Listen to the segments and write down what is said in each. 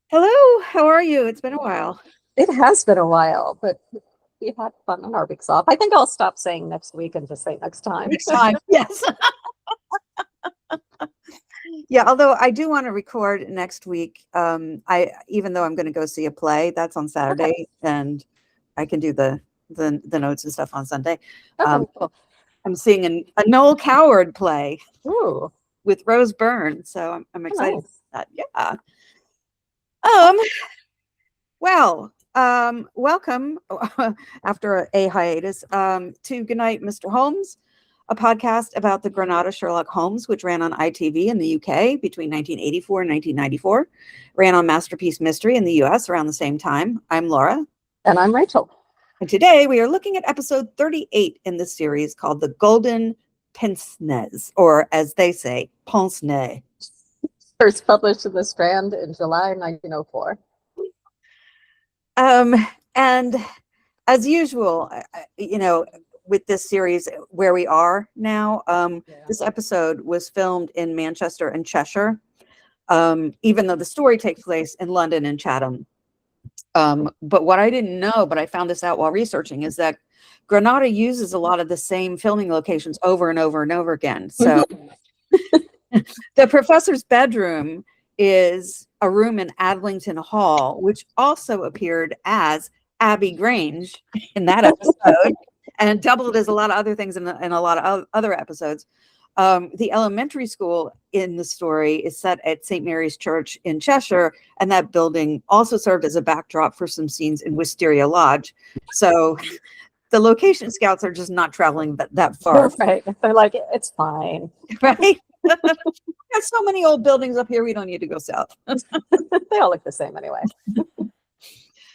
Hello, how are you? It's been a while. It has been a while, but we had fun on our weeks off. I think I'll stop saying next week and just say next time. Next time, yes. Yeah, although I do want to record next week. Even though I'm going to go see a play, that's on Saturday, and I can do the notes and stuff on Sunday. Cool. I'm seeing a Noel Coward play. Ooh. With Rose Byrne, so I'm excited about that. Yeah. Well, welcome after a hiatus to Goodnight, Mr. Holmes, a podcast about the Granada Sherlock Holmes, which ran on ITV in the UK between 1984 and 1994, ran on Masterpiece Mystery in the US around the same time. I'm Laura. And I'm Rachel. And today we are looking at episode 38 in the series called The Golden Pince-Nez, or as they say, Pince-Nez. First published in the Strand in July 1904. And as usual, with this series where we are now, this episode was filmed in Manchester and Cheshire, even though the story takes place in London and Chatham. But what I didn't know, but I found this out while researching, is that Granada uses a lot of the same filming locations over and over and over again. So the professor's bedroom is a room in Adlington Hall, which also appeared as Abbey Grange in that episode and doubled as a lot of other things in a lot of other episodes. The elementary school in the story is set at St. Mary's Church in Cheshire, and that building also served as a backdrop for some scenes in Wisteria Lodge. So the location scouts are just not traveling that far. Right. They're like, it's fine. Right? There's so many old buildings up here, we don't need to go south. They all look the same anyway.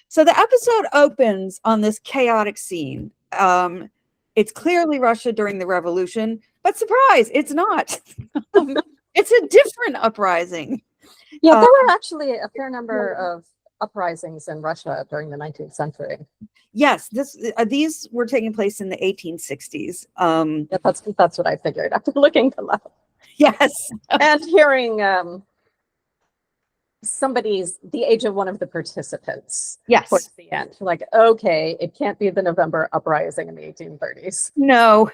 So the episode opens on this chaotic scene. It's clearly Russia during the revolution, but surprise, it's not. It's a different uprising. Yeah, there were actually a fair number of uprisings in Russia during the 19th century. Yes, these were taking place in the 1860s. Yeah, that's what I figured after looking them up. Yes. And hearing the age of one of the participants. Yes. Towards the end. Like, okay, it can't be the November uprising in the 1830s. No.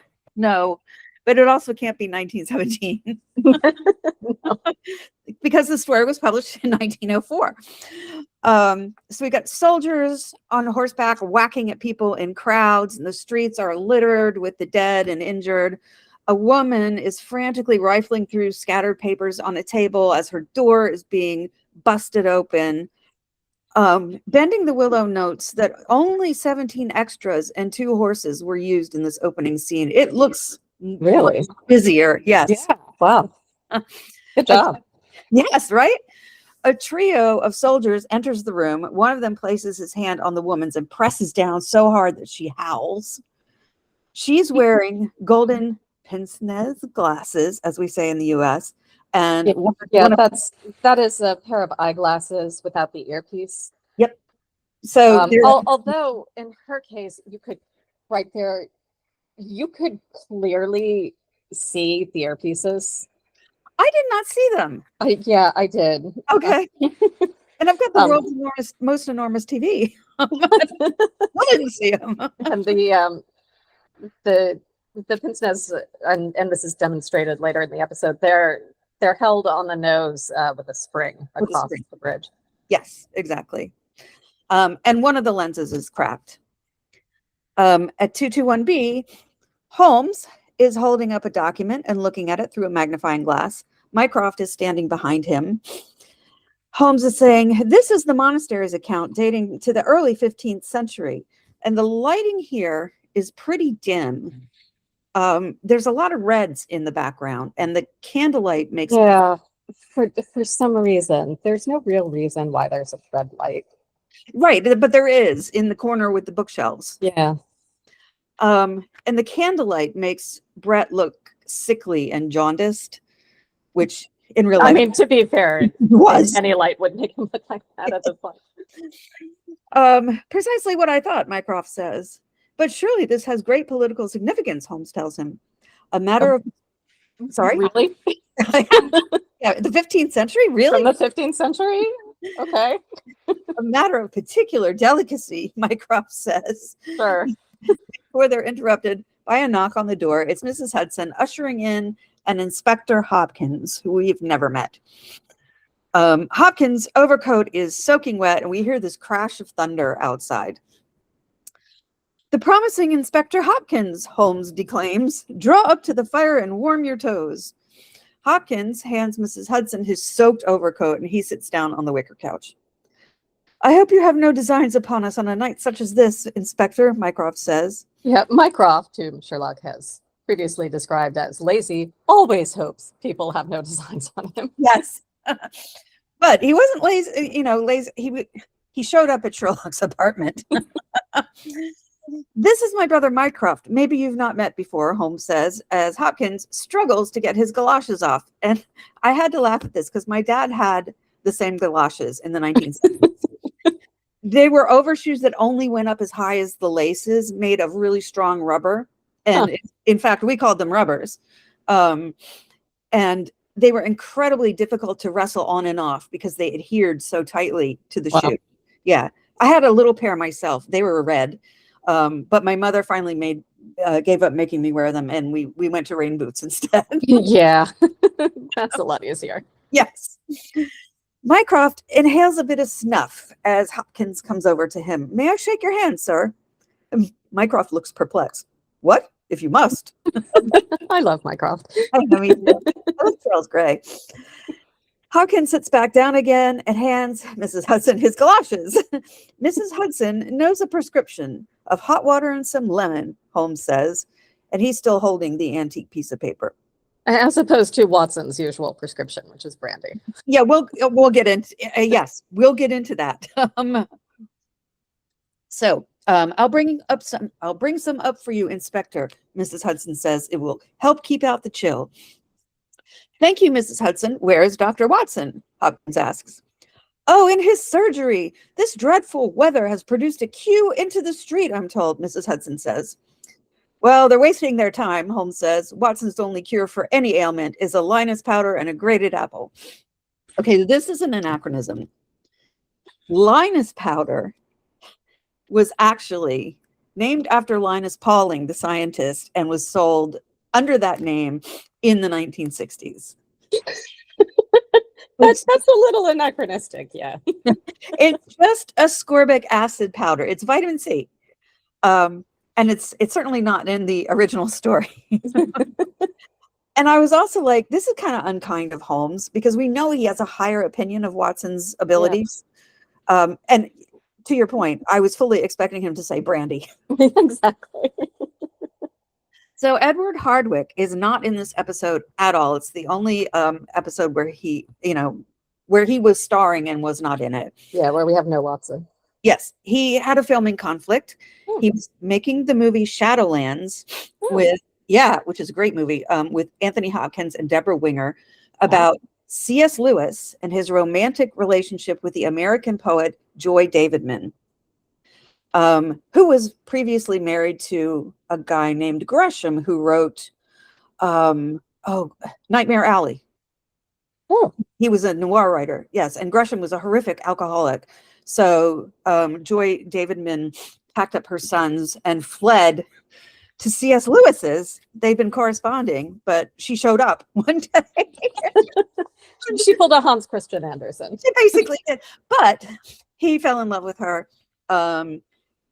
But it also can't be 1917. No. Because the story was published in 1904. So we got soldiers on horseback whacking at people in crowds, and the streets are littered with the dead and injured. A woman is frantically rifling through scattered papers on a table as her door is being busted open. Bending the Willow notes that only 17 extras and 2 horses were used in this opening scene. It looks really busier. Yes. Yeah. Wow. Good job. Yes, right? A trio of soldiers enters the room. One of them places his hand on the woman's and presses down so hard that she howls. She's wearing golden pince-nez glasses, as we say in the US. And that is a pair of eyeglasses without the earpiece. Yep. So although in her case, you could clearly see the earpieces. I did not see them. I did. Okay. And I've got the world's most enormous TV. I didn't see them. And the pince-nez, and this is demonstrated later in the episode, they're held on the nose with a spring across the bridge. Yes, exactly. And one of the lenses is cracked. At 221B, Holmes is holding up a document and looking at it through a magnifying glass. Mycroft is standing behind him. Holmes is saying, this is the monastery's account dating to the early 15th century. And the lighting here is pretty dim. There's a lot of reds in the background, and the candlelight makes for some reason. There's no real reason why there's a red light. Right, but there is in the corner with the bookshelves. Yeah. And the candlelight makes Brett look sickly and jaundiced, which in real life, I mean, to be fair, any light would make him look like that at the point. Precisely what I thought, Mycroft says. But surely this has great political significance, Holmes tells him. A matter of... Sorry? Really? Yeah, the 15th century, really? From the 15th century? Okay. A matter of particular delicacy, Mycroft says. Sure. Before they're interrupted by a knock on the door, it's Mrs. Hudson ushering in an Inspector Hopkins, who we've never met. Hopkins' overcoat is soaking wet, and we hear this crash of thunder outside. The promising Inspector Hopkins, Holmes declaims. Draw up to the fire and warm your toes. Hopkins hands Mrs. Hudson his soaked overcoat, and he sits down on the wicker couch. I hope you have no designs upon us on a night such as this, Inspector, Mycroft says. Yeah, Mycroft, whom Sherlock has previously described as lazy, always hopes people have no designs on him. Yes. But he wasn't lazy, lazy. He showed up at Sherlock's apartment. This is my brother Mycroft. Maybe you've not met before, Holmes says, as Hopkins struggles to get his galoshes off. And I had to laugh at this because my dad had the same galoshes in the 1970s. They were overshoes that only went up as high as the laces, made of really strong rubber. And in fact, we called them rubbers. And they were incredibly difficult to wrestle on and off because they adhered so tightly to the shoe. Yeah. I had a little pair myself. They were red. But my mother finally gave up making me wear them, and we went to rain boots instead. Yeah, that's a lot easier. Yes. Mycroft inhales a bit of snuff as Hopkins comes over to him. May I shake your hand, sir? Mycroft looks perplexed. What? If you must. I love Mycroft. I mean, that Charles Gray. Hopkins sits back down again and hands Mrs. Hudson his galoshes. Mrs. Hudson knows a prescription of hot water and some lemon, Holmes says, and he's still holding the antique piece of paper. As opposed to Watson's usual prescription, which is brandy. Yeah, we'll get into yes, we'll get into that. I'll bring some up for you, Inspector, Mrs. Hudson says. It will help keep out the chill. Thank you, Mrs. Hudson. Where is Dr. Watson? Hopkins asks. Oh, in his surgery. This dreadful weather has produced a queue into the street, I'm told, Mrs. Hudson says. Well, they're wasting their time, Holmes says. Watson's only cure for any ailment is a Linus powder and a grated apple. Okay, this is an anachronism. Linus powder was actually named after Linus Pauling, the scientist, and was sold under that name in the 1960s. That's a little anachronistic, yeah. It's just ascorbic acid powder. It's vitamin C. And it's certainly not in the original story. And I was also like, this is kind of unkind of Holmes because we know he has a higher opinion of Watson's abilities. Yes. And to your point, I was fully expecting him to say brandy. Exactly. So Edward Hardwicke is not in this episode at all. It's the only episode where he was starring and was not in it. Yeah, where we have no Watson. Yes, he had a filming conflict. He was making the movie Shadowlands which is a great movie, with Anthony Hopkins and Deborah Winger about C.S. Lewis and his romantic relationship with the American poet Joy Davidman, who was previously married to a guy named Gresham who wrote Nightmare Alley. Oh. He was a noir writer, yes, and Gresham was a horrific alcoholic. So Joy Davidman packed up her sons and fled to C.S. Lewis's. They've been corresponding, but she showed up one day. She pulled a Hans Christian Andersen. She basically did. But he fell in love with her.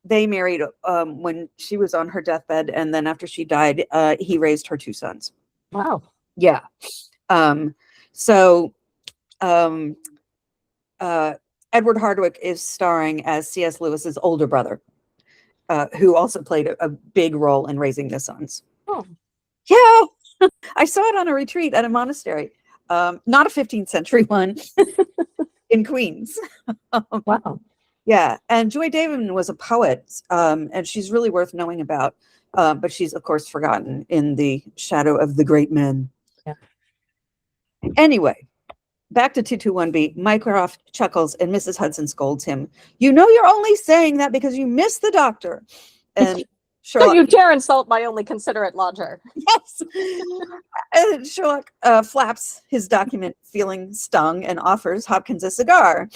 They married when she was on her deathbed, and then after she died, he raised her two sons. Wow. Yeah. Edward Hardwicke is starring as C.S. Lewis's older brother, who also played a big role in raising the sons. Oh. Yeah. I saw it on a retreat at a monastery, not a 15th century one, in Queens. Wow. Yeah. And Joy Davidman was a poet, and she's really worth knowing about, but she's, of course, forgotten in the shadow of the great men. Yeah. Anyway. Back to 221B, Mycroft chuckles and Mrs. Hudson scolds him. You know you're only saying that because you miss the doctor. And Don't you dare insult my only considerate lodger. Yes. Sherlock flaps his document, feeling stung, and offers Hopkins a cigar.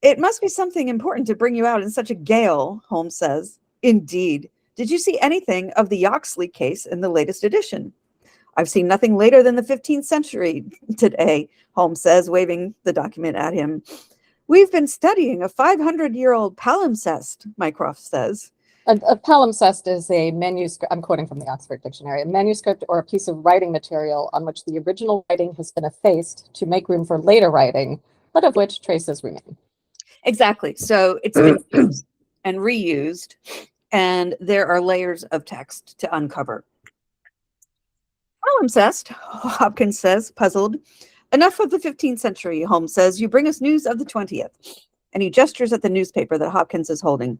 It must be something important to bring you out in such a gale, Holmes says. Indeed. Did you see anything of the Yoxley case in the latest edition? I've seen nothing later than the 15th century today, Holmes says, waving the document at him. We've been studying a 500-year-old palimpsest, Mycroft says. A palimpsest is a manuscript, I'm quoting from the Oxford Dictionary, a manuscript or a piece of writing material on which the original writing has been effaced to make room for later writing, but of which traces remain. Exactly. So it's been used and reused, and there are layers of text to uncover. Palimpsest, Hopkins says, puzzled. Enough of the 15th century, Holmes says. You bring us news of the 20th. And he gestures at the newspaper that Hopkins is holding.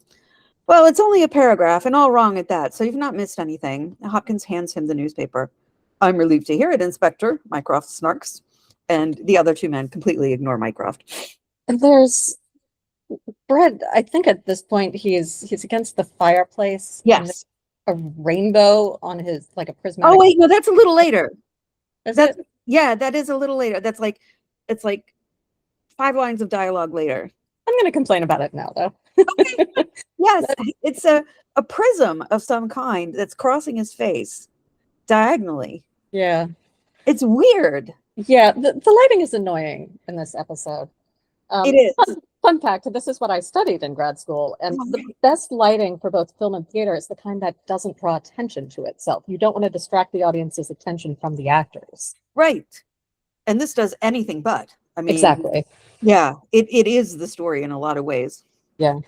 Well, it's only a paragraph, and all wrong at that, so you've not missed anything. Hopkins hands him the newspaper. I'm relieved to hear it, Inspector, Mycroft snarks. And the other two men completely ignore Mycroft. And there's Brett, I think at this point he's against the fireplace. Yes. A rainbow on his, like a prismatic. Oh, wait, no, that's a little later. Is it? Yeah, that is a little later. It's like 5 lines of dialogue later. I'm going to complain about it now, though. Okay. Yes, it's a prism of some kind that's crossing his face diagonally. Yeah. It's weird. Yeah, the lighting is annoying in this episode. It is. Fun fact, this is what I studied in grad school, and the best lighting for both film and theater is the kind that doesn't draw attention to itself. You don't want to distract the audience's attention from the actors. Right. And this does anything but. I mean, exactly. Yeah, it is the story in a lot of ways. Yeah.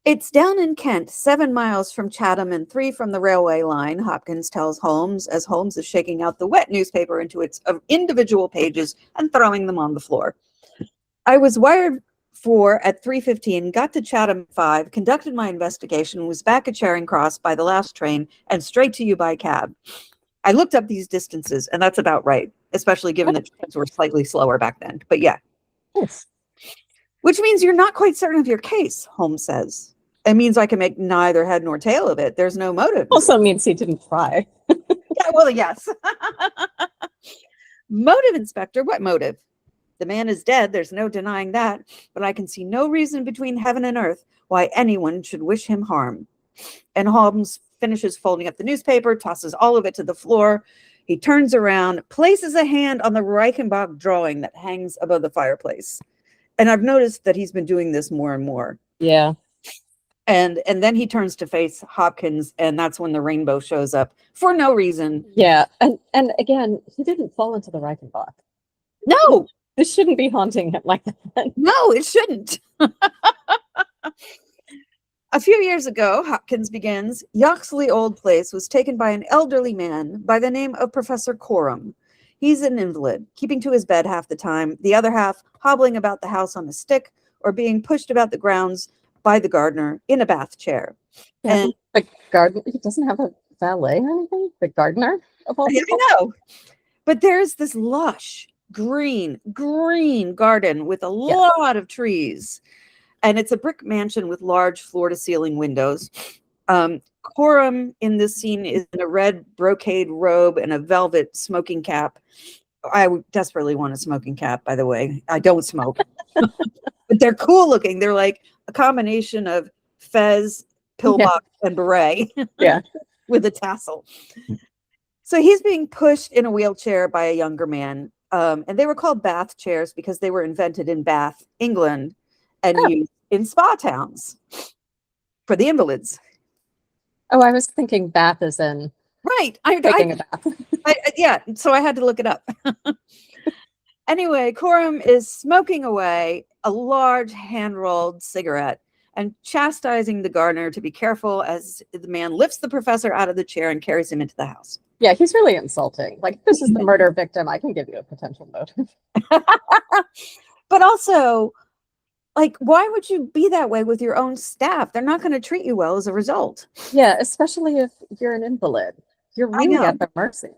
It's down in Kent, 7 miles from Chatham and 3 from the railway line, Hopkins tells Holmes, as Holmes is shaking out the wet newspaper into its individual pages and throwing them on the floor. I was wired for at 3:15, got to Chatham at 5, conducted my investigation, was back at Charing Cross by the last train, and straight to you by cab. I looked up these distances, and that's about right, especially given that trains were slightly slower back then. But yeah. Yes. Which means you're not quite certain of your case, Holmes says. It means I can make neither head nor tail of it. There's no motive. Also means he didn't try. Yeah, well, yes. Motive, Inspector? What motive? The man is dead, there's no denying that, but I can see no reason between heaven and earth why anyone should wish him harm. And Holmes finishes folding up the newspaper, tosses all of it to the floor. He turns around, places a hand on the Reichenbach drawing that hangs above the fireplace. And I've noticed that he's been doing this more and more. Yeah. And then he turns to face Hopkins, and that's when the rainbow shows up for no reason. Yeah. And again, he didn't fall into the Reichenbach. No. This shouldn't be haunting him like that. No, it shouldn't. A few years ago, Hopkins begins, Yoxley Old Place was taken by an elderly man by the name of Professor Coram. He's an invalid, keeping to his bed half the time, the other half hobbling about the house on a stick or being pushed about the grounds by the gardener in a bath chair. And the gardener, he doesn't have a valet or anything? The gardener of all people? I know. But there's this lush, green garden with a lot of trees. And it's a brick mansion with large floor-to-ceiling windows. Coram in this scene is in a red brocade robe and a velvet smoking cap. I desperately want a smoking cap, by the way. I don't smoke. But they're cool looking. They're like a combination of fez, pillbox, and beret. Yeah. With a tassel. So he's being pushed in a wheelchair by a younger man. And they were called Bath chairs because they were invented in Bath, England, and used in spa towns for the invalids. Oh, I was thinking bath as in right. taking a bath. Yeah, so I had to look it up. Anyway, Coram is smoking away a large hand-rolled cigarette and chastising the gardener to be careful as the man lifts the professor out of the chair and carries him into the house. Yeah, he's really insulting. Like, if this is the murder victim, I can give you a potential motive. But also, like, why would you be that way with your own staff? They're not going to treat you well as a result. Yeah, especially if you're an invalid. You're really at their mercy.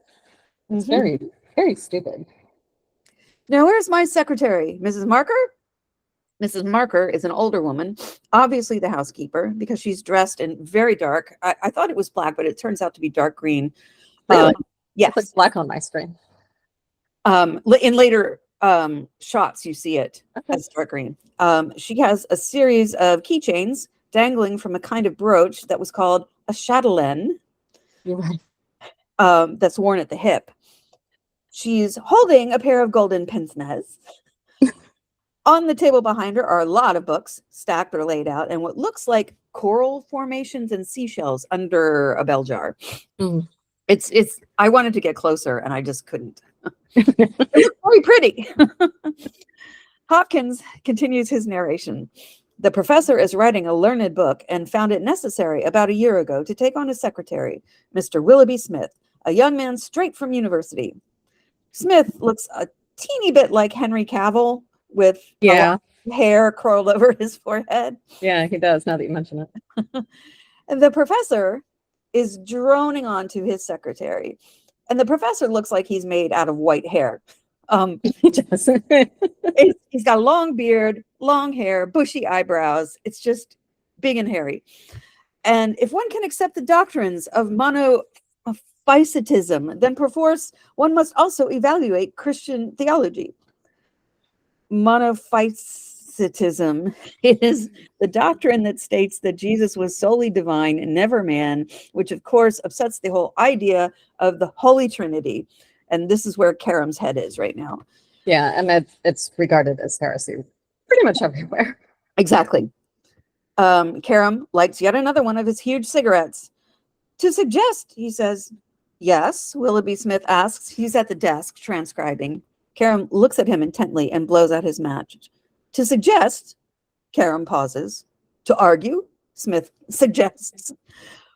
It's very, very stupid. Now, where's my secretary? Mrs. Marker? Mrs. Marker is an older woman, obviously the housekeeper, because she's dressed in very dark. I thought it was black, but it turns out to be dark green. Really? Yes. It looks black on my screen. In later shots, you see it Okay. as dark green. She has a series of keychains dangling from a kind of brooch that was called a chatelaine. You're right. That's worn at the hip. She's holding a pair of golden pince-nez. On the table behind her are a lot of books stacked or laid out and what looks like coral formations and seashells under a bell jar. Mm. It's I wanted to get closer and I just couldn't. It's very pretty. Hopkins continues his narration. The professor is writing a learned book and found it necessary about a year ago to take on a secretary, Mr. Willoughby Smith, a young man straight from university. Smith looks a teeny bit like Henry Cavill with a lot of hair curled over his forehead. Yeah, he does, now that you mention it. And the professor is droning on to his secretary. And the professor looks like he's made out of white hair. He does. He's got a long beard, long hair, bushy eyebrows. It's just big and hairy. And if one can accept the doctrines of monophysitism, then perforce one must also evaluate Christian theology. Monophysitism is the doctrine that states that Jesus was solely divine and never man, which of course upsets the whole idea of the Holy Trinity. And this is where Karam's head is right now. Yeah, and it's regarded as heresy pretty much everywhere. Exactly. Karam lights yet another one of his huge cigarettes. To suggest, he says, yes, Willoughby Smith asks. He's at the desk transcribing. Karam looks at him intently and blows out his match. To suggest, Karam pauses. To argue, Smith suggests.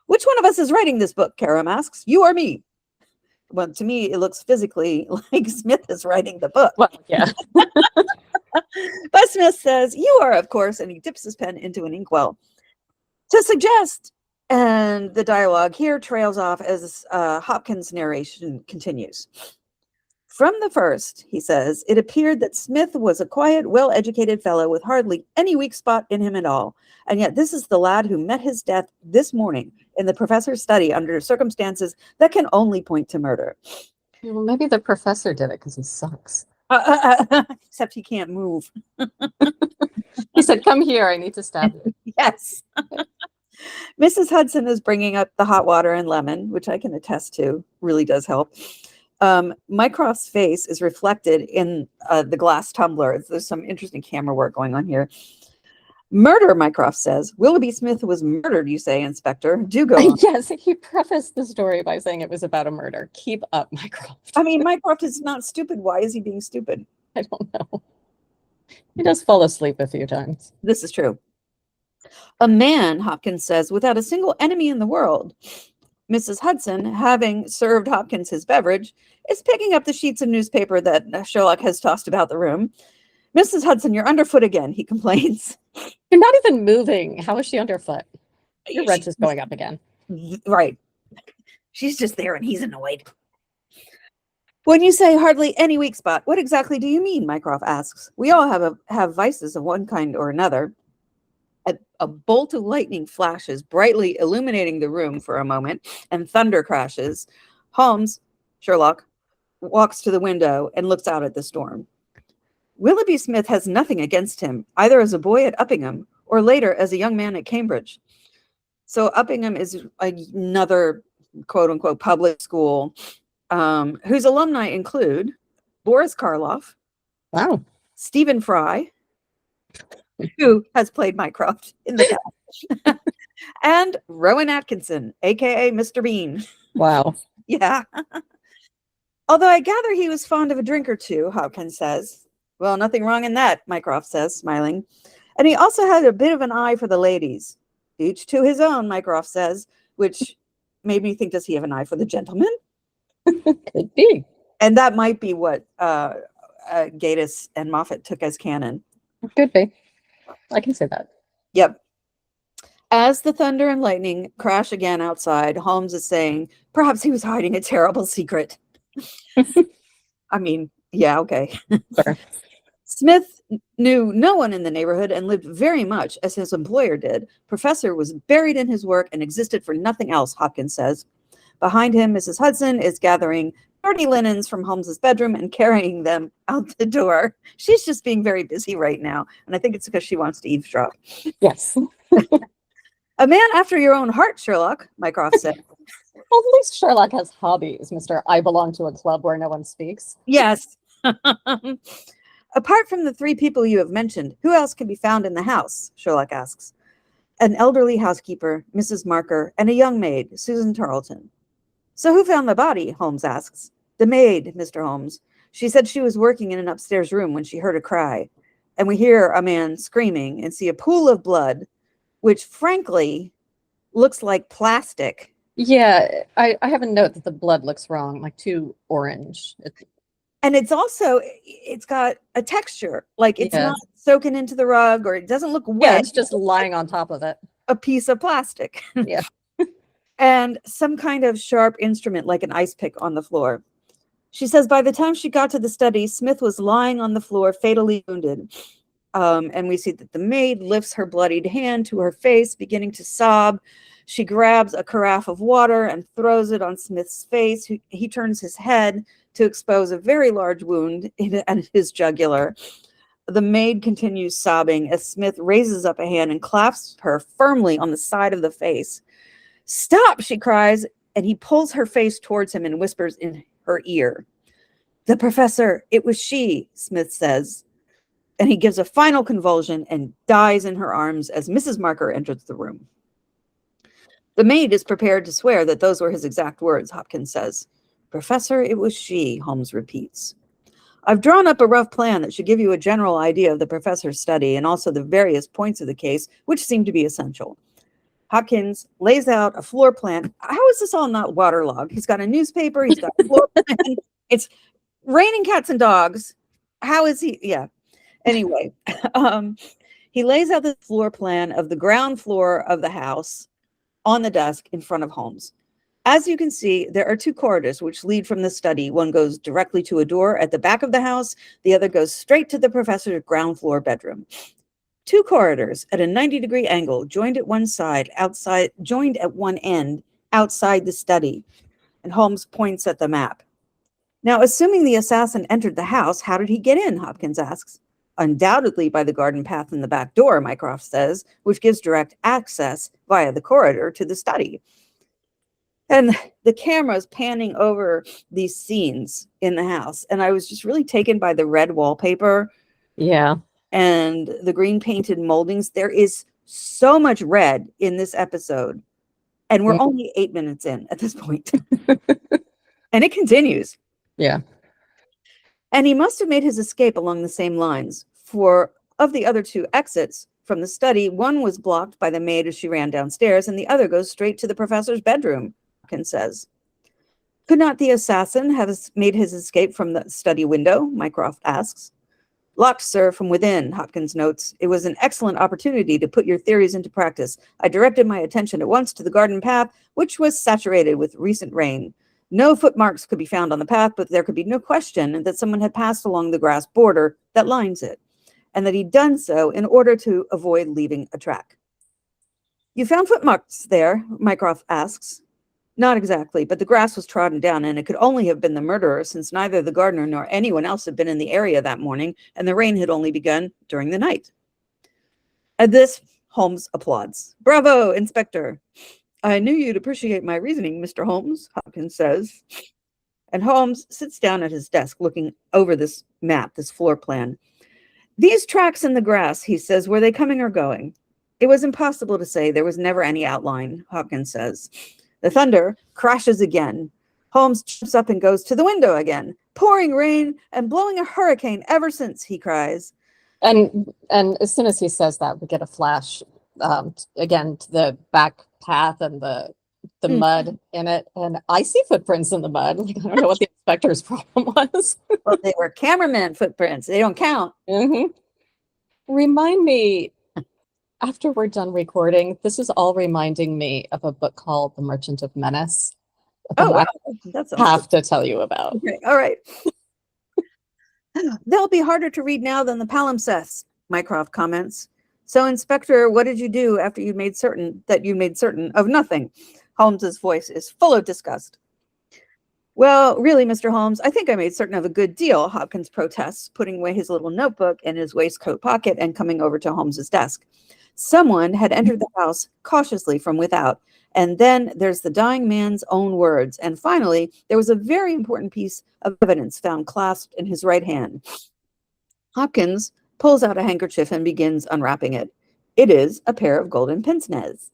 Which one of us is writing this book, Karam asks. You or me? Well, to me, it looks physically like Smith is writing the book. Well, yeah. But Smith says, you are, of course, and he dips his pen into an inkwell. To suggest, and the dialogue here trails off as Hopkins' narration continues. From the first, he says, it appeared that Smith was a quiet, well-educated fellow with hardly any weak spot in him at all. And yet this is the lad who met his death this morning in the professor's study under circumstances that can only point to murder. Well, maybe the professor did it because he sucks. Except he can't move. He said, come here, I need to stab you. Yes. Mrs. Hudson is bringing up the hot water and lemon, which I can attest to, really does help. Mycroft's face is reflected in the glass tumbler. There's some interesting camera work going on here. Murder, Mycroft says. Willoughby Smith was murdered, you say, Inspector. Do go on. Yes, he prefaced the story by saying it was about a murder. Keep up, Mycroft. I mean, Mycroft is not stupid. Why is he being stupid? I don't know. He does fall asleep a few times. This is true. A man, Hopkins says, without a single enemy in the world. Mrs. Hudson, having served Hopkins his beverage, is picking up the sheets of newspaper that Sherlock has tossed about the room. Mrs. Hudson, you're underfoot again, he complains. You're not even moving. How is she underfoot? Your rent is going up again. Right. She's just there and he's annoyed. When you say hardly any weak spot, what exactly do you mean? Mycroft asks. We all have vices of one kind or another. A bolt of lightning flashes, brightly illuminating the room for a moment, and thunder crashes. Holmes, Sherlock, walks to the window and looks out at the storm. Willoughby Smith has nothing against him, either as a boy at Uppingham or later as a young man at Cambridge. So Uppingham is another quote-unquote public school whose alumni include Boris Karloff, Wow, Stephen Fry, who has played Mycroft in the past, and Rowan Atkinson, aka Mr. Bean. wow. Yeah. Although I gather he was fond of a drink or two, Hopkins says. Well, nothing wrong in that, Mycroft says, smiling. And he also had a bit of an eye for the ladies. Each to his own, Mycroft says, which made me think, does he have an eye for the gentlemen? Could be. And that might be what Gatiss and Moffat took as canon. Could be. I can say that. Yep. As the thunder and lightning crash again outside, Holmes is saying, perhaps he was hiding a terrible secret. I mean, yeah, okay. Sure. Smith knew no one in the neighborhood and lived very much as his employer did. Professor was buried in his work and existed for nothing else, Hopkins says. Behind him, Mrs. Hudson is gathering dirty linens from Holmes's bedroom and carrying them out the door. She's just being very busy right now, and I think it's because she wants to eavesdrop. Yes. A man after your own heart, Sherlock, Mycroft said. Well, at least Sherlock has hobbies, Mr. I belong to a club where no one speaks. Yes. Apart from the three people you have mentioned, who else can be found in the house? Sherlock asks. An elderly housekeeper, Mrs. Marker, and a young maid, Susan Tarleton. So who found the body? Holmes asks. The maid, Mr. Holmes. She said she was working in an upstairs room when she heard a cry. And we hear a man screaming and see a pool of blood, which frankly looks like plastic. Yeah, I have a note that the blood looks wrong, like too orange. And it's got a texture, like it's not soaking into the rug, or it doesn't look wet. Yeah, it's just lying on top of it. A piece of plastic. Yeah. And some kind of sharp instrument like an ice pick on the floor. She says by the time she got to the study, Smith was lying on the floor, fatally wounded. And we see that the maid lifts her bloodied hand to her face, beginning to sob. She grabs a carafe of water and throws it on Smith's face. He turns his head to expose a very large wound at his jugular. The maid continues sobbing as Smith raises up a hand and claps her firmly on the side of the face. Stop, she cries, and he pulls her face towards him and whispers in her ear. The professor, it was she, Smith says. And he gives a final convulsion and dies in her arms as Mrs. Marker enters the room. The maid is prepared to swear that those were his exact words, Hopkins says. Professor, it was she, Holmes repeats. I've drawn up a rough plan that should give you a general idea of the professor's study and also the various points of the case, which seem to be essential. Hopkins lays out a floor plan. How is this all not waterlogged? He's got a newspaper. He's got a floor plan. It's raining cats and dogs. How is he? Yeah. Anyway, he lays out the floor plan of the ground floor of the house on the desk in front of Holmes. As you can see, there are two corridors which lead from the study. One goes directly to a door at the back of the house. The other goes straight to the professor's ground floor bedroom. Two corridors at a 90-degree angle, joined at one end outside the study. And Holmes points at the map. Now, assuming the assassin entered the house, how did he get in? Hopkins asks. Undoubtedly by the garden path in the back door, Mycroft says, which gives direct access via the corridor to the study. And the camera's panning over these scenes in the house. And I was just really taken by the red wallpaper. Yeah. And the green painted moldings. There is so much red in this episode. And we're only 8 minutes in at this point. And it continues. Yeah. And he must have made his escape along the same lines. For of the other two exits from the study, one was blocked by the maid as she ran downstairs, and the other goes straight to the professor's bedroom, Hopkins says. Could not the assassin have made his escape from the study window? Mycroft asks. Locked, sir, from within, Hopkins notes. It was an excellent opportunity to put your theories into practice. I directed my attention at once to the garden path, which was saturated with recent rain. No footmarks could be found on the path, but there could be no question that someone had passed along the grass border that lines it, and that he'd done so in order to avoid leaving a track. You found footmarks there? Mycroft asks. Not exactly, but the grass was trodden down, and it could only have been the murderer, since neither the gardener nor anyone else had been in the area that morning, and the rain had only begun during the night. At this, Holmes applauds. Bravo, Inspector. I knew you'd appreciate my reasoning, Mr. Holmes, Hopkins says. And Holmes sits down at his desk looking over this map, this floor plan. These tracks in the grass, he says, were they coming or going? It was impossible to say. There was never any outline, Hopkins says. The thunder crashes again. Holmes jumps up and goes to the window again. Pouring rain and blowing a hurricane ever since, he cries. And as soon as he says that, we get a flash again to the back path and the mud in it. And I see footprints in the mud. Like, I don't know what the inspector's problem was. Well, they were cameraman footprints. They don't count. Mm-hmm. Remind me, after we're done recording, this is all reminding me of a book called The Merchant of Menace. Oh, wow. That's awesome. Have to tell you about. Okay. All right. They'll be harder to read now than the palimpsests, Mycroft comments. So, Inspector, what did you do after you made certain that you made certain of nothing? Holmes's voice is full of disgust. Well, really, Mr. Holmes, I think I made certain of a good deal, Hopkins protests, putting away his little notebook in his waistcoat pocket and coming over to Holmes's desk. Someone had entered the house cautiously from without, and then there's the dying man's own words, and finally, there was a very important piece of evidence found clasped in his right hand. Hopkins pulls out a handkerchief and begins unwrapping it. It is a pair of golden pince-nez.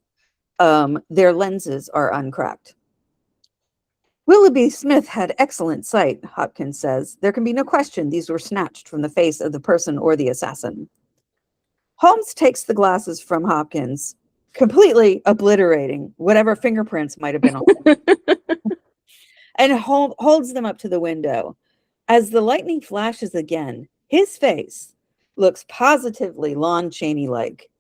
Their lenses are uncracked. Willoughby Smith had excellent sight, Hopkins says. There can be no question these were snatched from the face of the person or the assassin. Holmes takes the glasses from Hopkins, completely obliterating whatever fingerprints might have been on them, and holds them up to the window. As the lightning flashes again, his face looks positively Lon Chaney-like.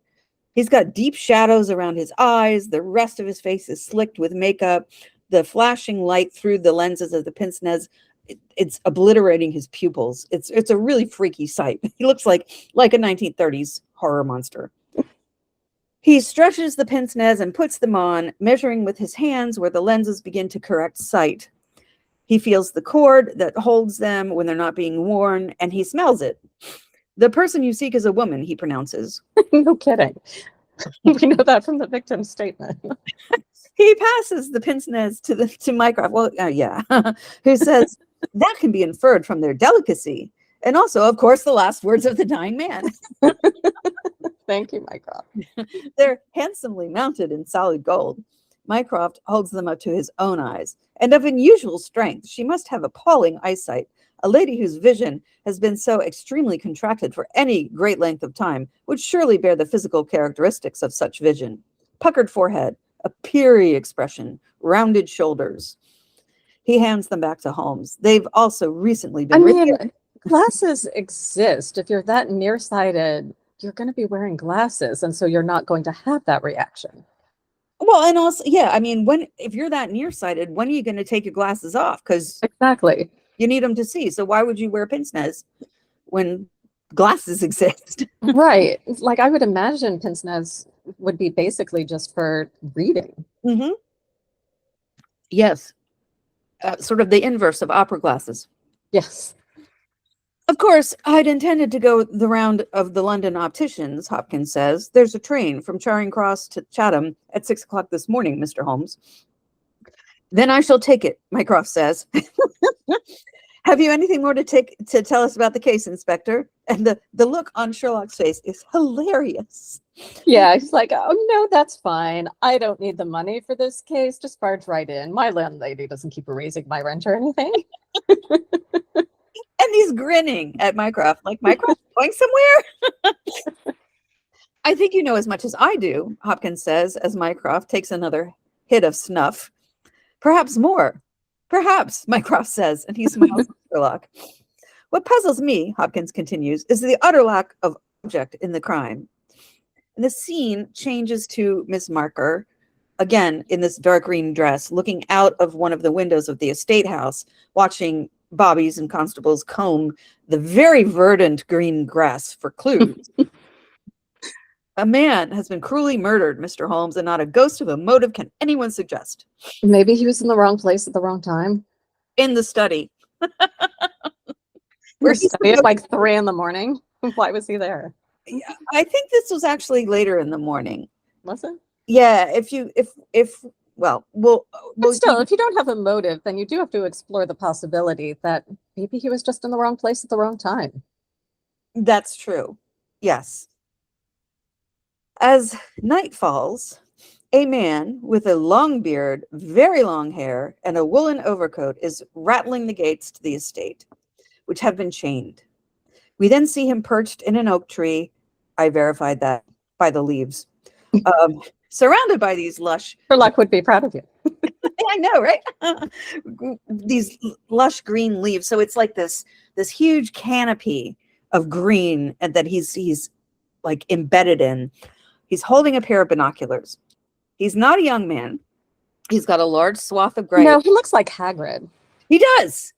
He's got deep shadows around his eyes. The rest of his face is slicked with makeup. The flashing light through the lenses of the pince-nez, it's obliterating his pupils. It's a really freaky sight. He looks like a 1930s horror monster. He stretches the pince-nez and puts them on, measuring with his hands where the lenses begin to correct sight. He feels the cord that holds them when they're not being worn, and he smells it. The person you seek is a woman, he pronounces. No kidding. We know that from the victim's statement. He passes the pince-nez to Mycroft. Well, yeah, who says that can be inferred from their delicacy, and also, of course, the last words of the dying man. Thank you, Mycroft. They're handsomely mounted in solid gold. Mycroft holds them up to his own eyes, and of unusual strength. She must have appalling eyesight. A lady whose vision has been so extremely contracted for any great length of time would surely bear the physical characteristics of such vision. Puckered forehead, a peery expression, rounded shoulders. He hands them back to Holmes. They've also recently been glasses exist. If you're that nearsighted, you're going to be wearing glasses, and so you're not going to have that reaction. Well, and also, yeah, I mean, if you're that nearsighted, when are you going to take your glasses off? Because exactly, you need them to see. So why would you wear pince-nez when glasses exist? Right. Like, I would imagine pince-nez would be basically just for reading. Mm-hmm. Yes. Sort of the inverse of opera glasses. Yes. Of course, I'd intended to go the round of the London opticians, Hopkins says. There's a train from Charing Cross to Chatham at 6 o'clock this morning, Mr. Holmes. Then I shall take it, Mycroft says. Have you anything more to tell us about the case, Inspector? And the look on Sherlock's face is hilarious. Yeah, he's like, oh, no, that's fine. I don't need the money for this case. Just barge right in. My landlady doesn't keep erasing my rent or anything. And he's grinning at Mycroft, like, Mycroft going somewhere? I think you know as much as I do, Hopkins says, as Mycroft takes another hit of snuff. Perhaps more. Perhaps, Mycroft says, and he smiles at Sherlock. What puzzles me, Hopkins continues, is the utter lack of object in the crime. And the scene changes to Miss Marker, again in this dark green dress, looking out of one of the windows of the estate house, watching bobbies and constables comb the very verdant green grass for clues. A man has been cruelly murdered, Mr. Holmes, and not a ghost of a motive can anyone suggest. Maybe he was in the wrong place at the wrong time. In the study. We're studying at like 3 a.m. Why was he there? Yeah, I think this was actually later in the morning. Was it? Yeah, But still, if you don't have a motive, then you do have to explore the possibility that maybe he was just in the wrong place at the wrong time. That's true. Yes. As night falls, a man with a long beard, very long hair, and a woolen overcoat is rattling the gates to the estate, which have been chained. We then see him perched in an oak tree. I verified that by the leaves. Surrounded by these lush... Sherlock would be proud of you. I know, right? These lush green leaves. So it's like this huge canopy of green and that he's like embedded in. He's holding a pair of binoculars. He's not a young man. He's got a large swath of gray. No, he looks like Hagrid. He does.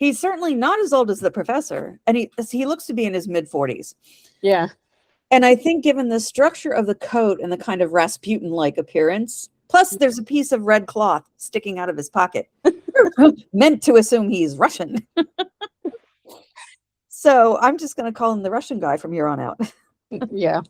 He's certainly not as old as the professor, and he looks to be in his mid-40s. Yeah. And I think given the structure of the coat and the kind of Rasputin-like appearance, plus there's a piece of red cloth sticking out of his pocket, meant to assume he's Russian. So I'm just going to call him the Russian guy from here on out. Yeah.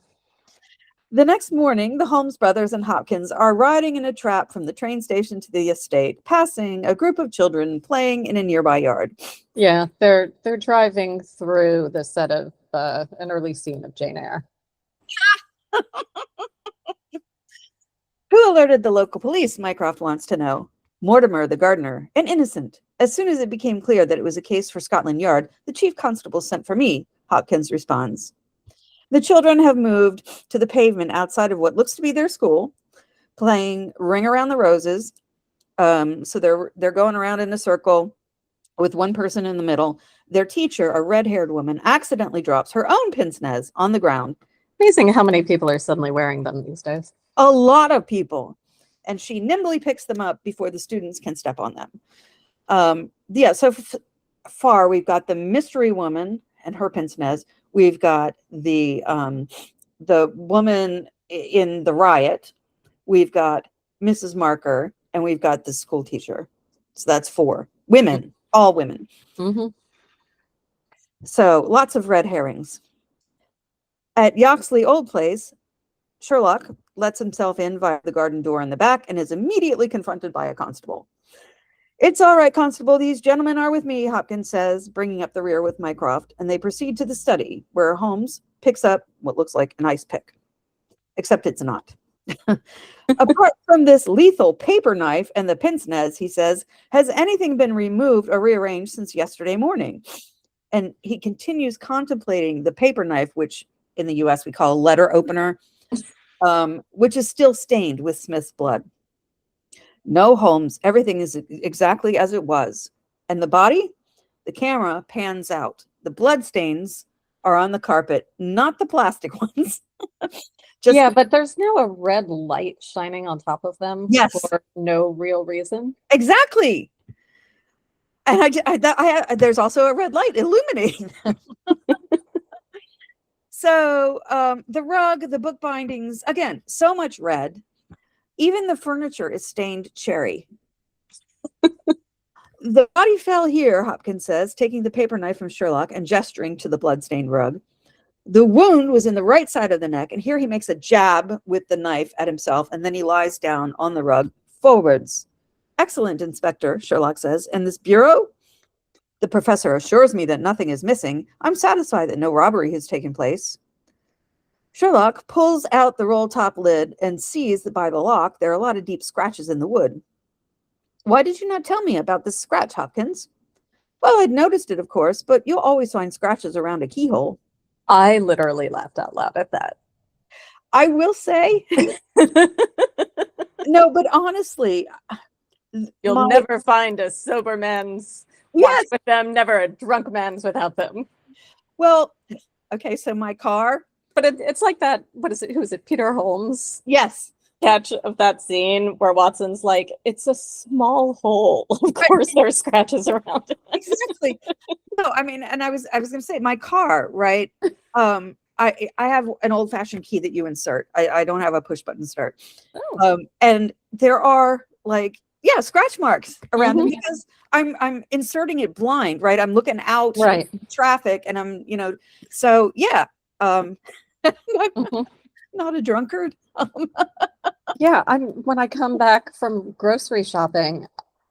The next morning, the Holmes brothers and Hopkins are riding in a trap from the train station to the estate, passing a group of children playing in a nearby yard. Yeah, they're driving through the set of an early scene of Jane Eyre. Who alerted the local police, Mycroft wants to know. Mortimer, the gardener, an innocent. As soon as it became clear that it was a case for Scotland Yard, the chief constable sent for me, Hopkins responds. The children have moved to the pavement outside of what looks to be their school, playing Ring Around the Roses. So they're going around in a circle with one person in the middle. Their teacher, a red-haired woman, accidentally drops her own pince-nez on the ground. Amazing how many people are suddenly wearing them these days. A lot of people. And she nimbly picks them up before the students can step on them. So far we've got the mystery woman and her pince-nez. We've got the woman in the riot. We've got Mrs. Marker, and we've got the school teacher. So that's 4 women, all women. Mm-hmm. So lots of red herrings. At Yoxley Old Place, Sherlock lets himself in via the garden door in the back and is immediately confronted by a constable. It's all right, constable. These gentlemen are with me, Hopkins says, bringing up the rear with Mycroft, and they proceed to the study, where Holmes picks up what looks like an ice pick. Except it's not. Apart from this lethal paper knife and the pince-nez, he says, has anything been removed or rearranged since yesterday morning? And he continues contemplating the paper knife, which in the US we call a letter opener, which is still stained with Smith's blood. No, Holmes, everything is exactly as it was. And the body? The camera pans out. The blood stains are on the carpet, not the plastic ones. But there's now a red light shining on top of them. Yes. For no real reason. Exactly. And there's also a red light illuminating them. So the rug, the book bindings, again, so much red. Even the furniture is stained cherry. The body fell here, Hopkins says, taking the paper knife from Sherlock and gesturing to the blood-stained rug. The wound was in the right side of the neck, and here he makes a jab with the knife at himself, and then he lies down on the rug forwards. Excellent, Inspector, Sherlock says. And this bureau? The professor assures me that nothing is missing. I'm satisfied that no robbery has taken place. Sherlock pulls out the roll-top lid and sees that by the lock there are a lot of deep scratches in the wood. Why did you not tell me about this scratch, Hopkins? Well, I'd noticed it, of course, but you'll always find scratches around a keyhole. I literally laughed out loud at that. I will say, no, but honestly, you'll never find a sober man's watch with them, never a drunk man's without them. Well, okay, so my car. But it's like that, what is it? Who is it? Peter Holmes? Yes. Catch of that scene where Watson's like, it's a small hole. Of course there are scratches around it. Exactly. No, I mean, and I was going to say my car, right? I have an old-fashioned key that you insert. I don't have a push-button start. Oh. And there are scratch marks around it because I'm inserting it blind, right? I'm looking out at traffic and I'm, so yeah. Not a drunkard. Yeah, when I come back from grocery shopping,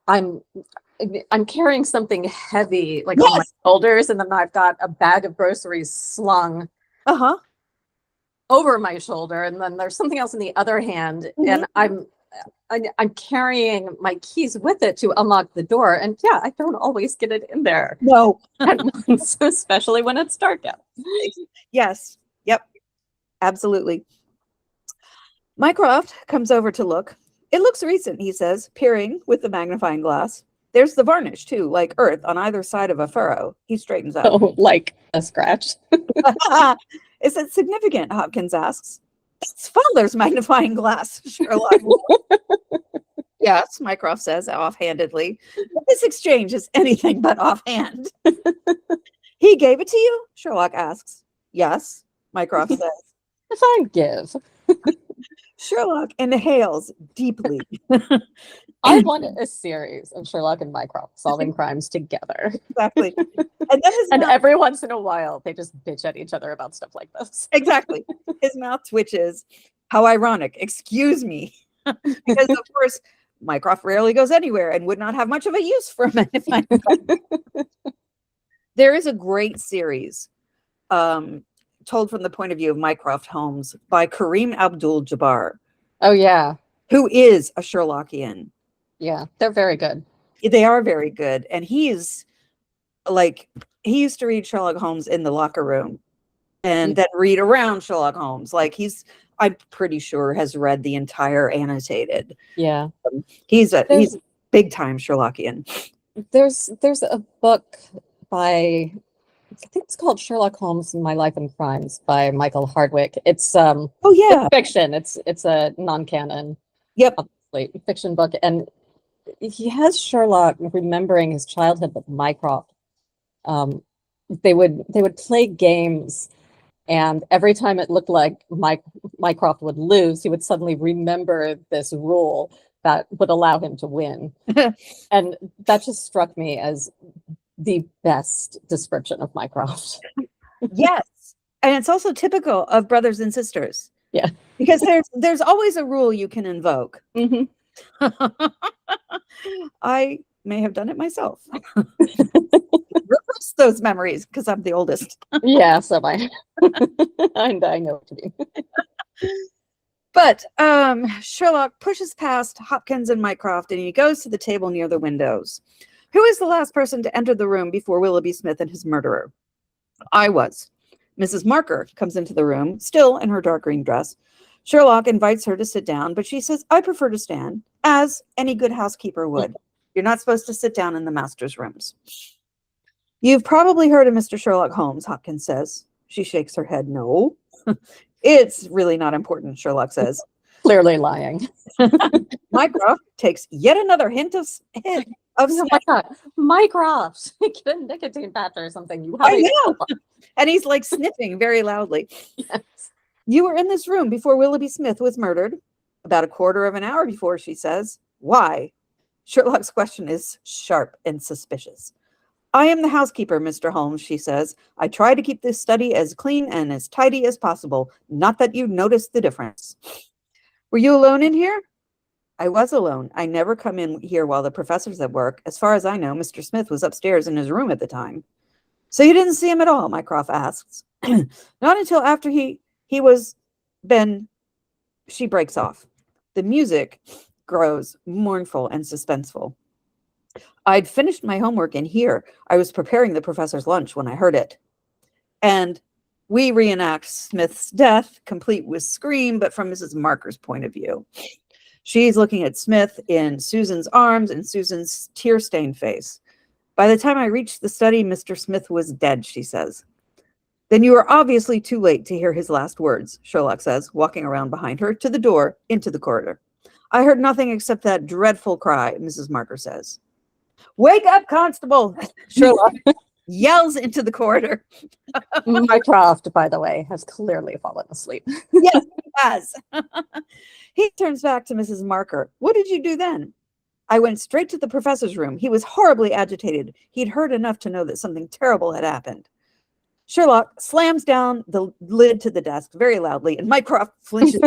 I'm carrying something heavy on my shoulders, and then I've got a bag of groceries slung over my shoulder, and then there's something else in the other hand, and I'm carrying my keys with it to unlock the door, and I don't always get it in there. No, at once, especially when it's dark out. Yes. Yep. Absolutely. Mycroft comes over to look. It looks recent, he says, peering with the magnifying glass. There's the varnish, too, like earth on either side of a furrow. He straightens up. Oh, like a scratch? Is it significant? Hopkins asks. It's Fowler's magnifying glass, Sherlock. Yes, Mycroft says offhandedly. This exchange is anything but offhand. He gave it to you? Sherlock asks. Yes, Mycroft says. If I give. Sherlock inhales deeply. I want a series of Sherlock and Mycroft solving crimes together. Exactly. And then and every once in a while, they just bitch at each other about stuff like this. Exactly. His mouth twitches. How ironic. Excuse me. Because, of course, Mycroft rarely goes anywhere and would not have much of a use for a magnified glass. There is a great series told from the point of view of Mycroft Holmes by Kareem Abdul-Jabbar. Oh, yeah. Who is a Sherlockian. Yeah, they're very good. They are very good. And he's like, he used to read Sherlock Holmes in the locker room and then read around Sherlock Holmes. Like I'm pretty sure has read the entire annotated. Yeah. He's big time Sherlockian. There's a book by, I think it's called Sherlock Holmes: My Life and Crimes by Michael Hardwick. It's it's fiction. It's a non-canon. Yep. Fiction book, and he has Sherlock remembering his childhood with Mycroft. They would play games, and every time it looked like Mycroft would lose, he would suddenly remember this rule that would allow him to win. And that just struck me as the best description of Mycroft. Yes. And it's also typical of brothers and sisters. Yeah. Because there's always a rule you can invoke. Mm-hmm. I may have done it myself. Repress those memories because I'm the oldest. Yeah, so I know what you mean. But Sherlock pushes past Hopkins and Mycroft and he goes to the table near the windows. Who is the last person to enter the room before Willoughby Smith and his murderer? I was. Mrs. Marker comes into the room, still in her dark green dress. Sherlock invites her to sit down, but she says, I prefer to stand, as any good housekeeper would. You're not supposed to sit down in the master's rooms. You've probably heard of Mr. Sherlock Holmes, Hopkins says. She shakes her head. No. It's really not important, Sherlock says. Clearly lying. Mycroft takes yet another hint of oh my God. Mycroft, get a nicotine patch or something. I know. And he's like sniffing very loudly. Yes. You were in this room before Willoughby Smith was murdered. About a quarter of an hour before, she says. Why? Sherlock's question is sharp and suspicious. I am the housekeeper, Mr. Holmes, she says. I try to keep this study as clean and as tidy as possible. Not that you noticed the difference. Were you alone in here? I was alone. I never come in here while the professor's at work. As far as I know, Mr. Smith was upstairs in his room at the time. So you didn't see him at all, Mycroft asks. Not until after he was been. She breaks off. The music grows mournful and suspenseful. I'd finished my homework in here. I was preparing the professor's lunch when I heard it. And we reenact Smith's death, complete with scream, but from Mrs. Marker's point of view. She's looking at Smith in Susan's arms and Susan's tear-stained face. By the time I reached the study, Mr. Smith was dead, she says. Then you were obviously too late to hear his last words, Sherlock says, walking around behind her to the door into the corridor. I heard nothing except that dreadful cry, Mrs. Marker says. Wake up, Constable! Sherlock yells into the corridor. Mycroft, by the way, has clearly fallen asleep. Yes, he has. He turns back to Mrs. Marker. What did you do then? I went straight to the professor's room. He was horribly agitated. He'd heard enough to know that something terrible had happened. Sherlock slams down the lid to the desk very loudly, and Mycroft flinches.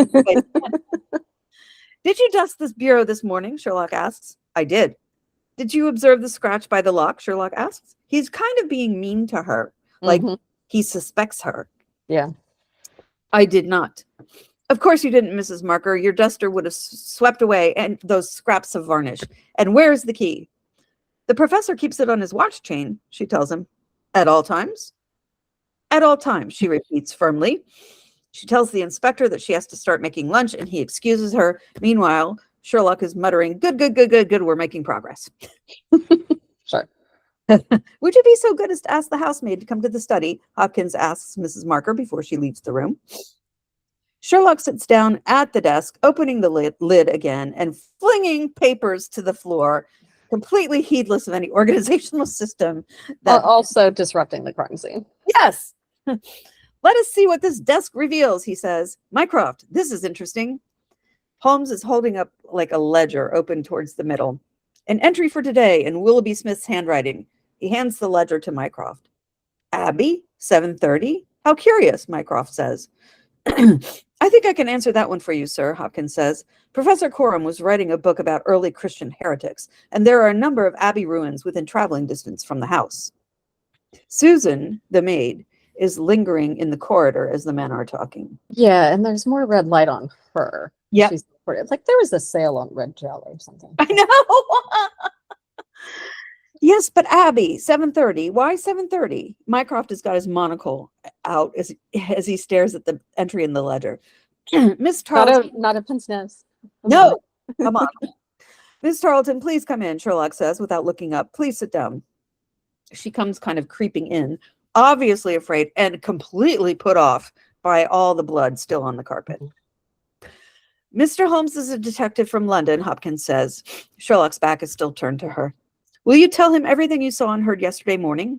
Did you dust this bureau this morning? Sherlock asks. I did. Did you observe the scratch by the lock? Sherlock asks. He's kind of being mean to her, like he suspects her. Yeah. I did not. Of course you didn't, Mrs. Marker. Your duster would have swept away and those scraps of varnish. And where's the key? The professor keeps it on his watch chain, she tells him. At all times? At all times, she repeats firmly. She tells the inspector that she has to start making lunch, and he excuses her. Meanwhile, Sherlock is muttering, good, we're making progress. Sure. Would you be so good as to ask the housemaid to come to the study? Hopkins asks Mrs. Marker before she leaves the room. Sherlock sits down at the desk, opening the lid again and flinging papers to the floor, completely heedless of any organizational system. Also disrupting the crime scene. Yes. Let us see what this desk reveals, he says. Mycroft, this is interesting. Holmes is holding up like a ledger open towards the middle. An entry for today in Willoughby Smith's handwriting. He hands the ledger to Mycroft. Abbey, 7:30? How curious, Mycroft says. I think I can answer that one for you, sir, Hopkins says. Professor Coram was writing a book about early Christian heretics, and there are a number of abbey ruins within traveling distance from the house. Susan, the maid, is lingering in the corridor as the men are talking. Yeah, and there's more red light on her. Yeah. It's like there was a sale on red gel or something. I know. Yes, but Abbey, 7:30. Why 7:30? Mycroft has got his monocle out as he stares at the entry in the ledger. Miss Tarleton. Not a pince-nez. No, come on. Miss Tarleton, please come in, Sherlock says without looking up. Please sit down. She comes kind of creeping in, obviously afraid and completely put off by all the blood still on the carpet. Mr. Holmes is a detective from London, Hopkins says. Sherlock's back is still turned to her. Will you tell him everything you saw and heard yesterday morning?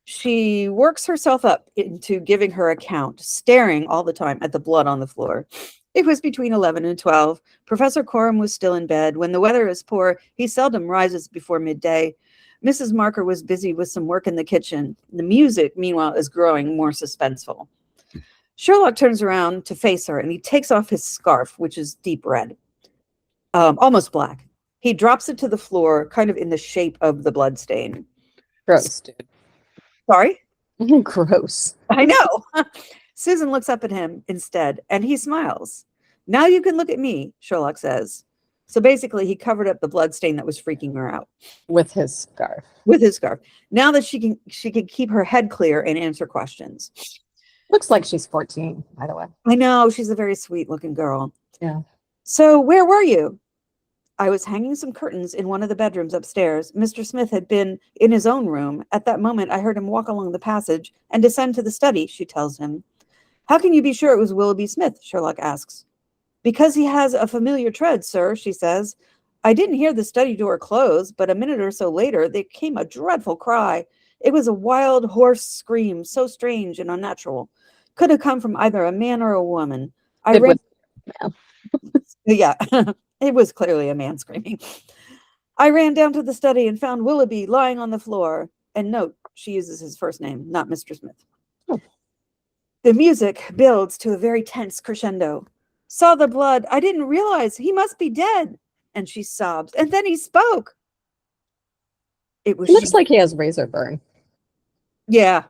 She works herself up into giving her account, staring all the time at the blood on the floor. It was between 11 and 12. Professor Coram was still in bed. When the weather is poor, he seldom rises before midday. Mrs. Marker was busy with some work in the kitchen. The music, meanwhile, is growing more suspenseful. Sherlock turns around to face her, and he takes off his scarf, which is deep red, almost black. He drops it to the floor, kind of in the shape of the blood stain. Gross, dude. Sorry? Gross. I know. Susan looks up at him instead, and he smiles. Now you can look at me, Sherlock says. So basically, he covered up the blood stain that was freaking her out. With his scarf. With his scarf. Now that she can keep her head clear and answer questions. Looks like she's 14, by the way. I know. She's a very sweet-looking girl. Yeah. So where were you? I was hanging some curtains in one of the bedrooms upstairs. Mr. Smith had been in his own room. At that moment, I heard him walk along the passage and descend to the study, she tells him. How can you be sure it was Willoughby Smith? Sherlock asks. Because he has a familiar tread, sir, she says. I didn't hear the study door close, but a minute or so later, there came a dreadful cry. It was a wild, hoarse scream, so strange and unnatural. Could have come from either a man or a woman. Yeah. It was clearly a man screaming. I ran down to the study and found Willoughby lying on the floor. And note, she uses his first name, not Mr. Smith. Oh. The music builds to a very tense crescendo. Saw the blood. I didn't realize he must be dead. And she sobs. And then he spoke. It looks like he has razor burn. Yeah.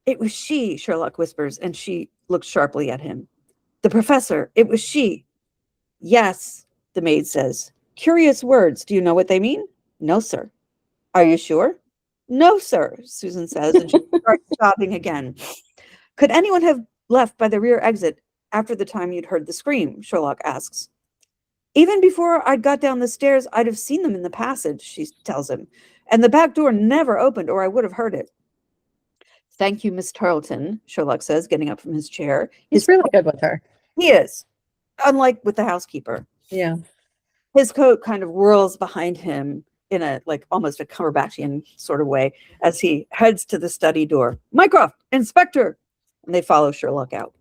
It was she, Sherlock whispers, and she looks sharply at him. The professor. It was she. Yes, the maid says. Curious words. Do you know what they mean? No, sir. Are you sure? No, sir, Susan says, and she starts sobbing again. Could anyone have left by the rear exit after the time you'd heard the scream? Sherlock asks. Even before I'd got down the stairs, I'd have seen them in the passage, she tells him. And the back door never opened, or I would have heard it. Thank you, Miss Tarleton, Sherlock says, getting up from his chair. He's really good with her. He is. Unlike with the housekeeper. Yeah. His coat kind of whirls behind him in a almost a Cumberbatchian sort of way as he heads to the study door. Mycroft, Inspector! And they follow Sherlock out.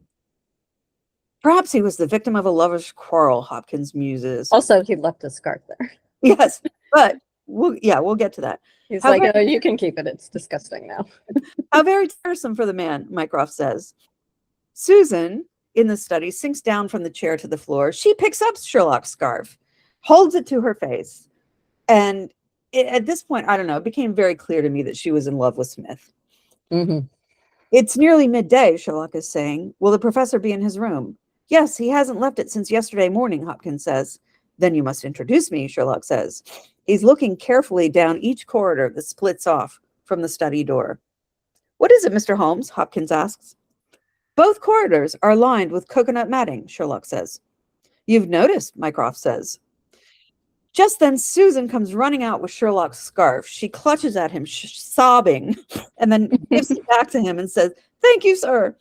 Perhaps he was the victim of a lover's quarrel, Hopkins muses. Also, he left his scarf there. Yes, but we'll get to that. He's like, oh, you can keep it. It's disgusting now. How very tiresome for the man, Mycroft says. Susan, in the study, sinks down from the chair to the floor. She picks up Sherlock's scarf, holds it to her face. And at this point, I don't know, it became very clear to me that she was in love with Smith. Mm-hmm. It's nearly midday, Sherlock is saying. Will the professor be in his room? Yes, he hasn't left it since yesterday morning, Hopkins says. Then you must introduce me, Sherlock says. He's looking carefully down each corridor that splits off from the study door. What is it, Mr. Holmes? Hopkins asks. Both corridors are lined with coconut matting, Sherlock says. You've noticed, Mycroft says. Just then, Susan comes running out with Sherlock's scarf. She clutches at him, sobbing, and then gives it back to him and says, Thank you, sir.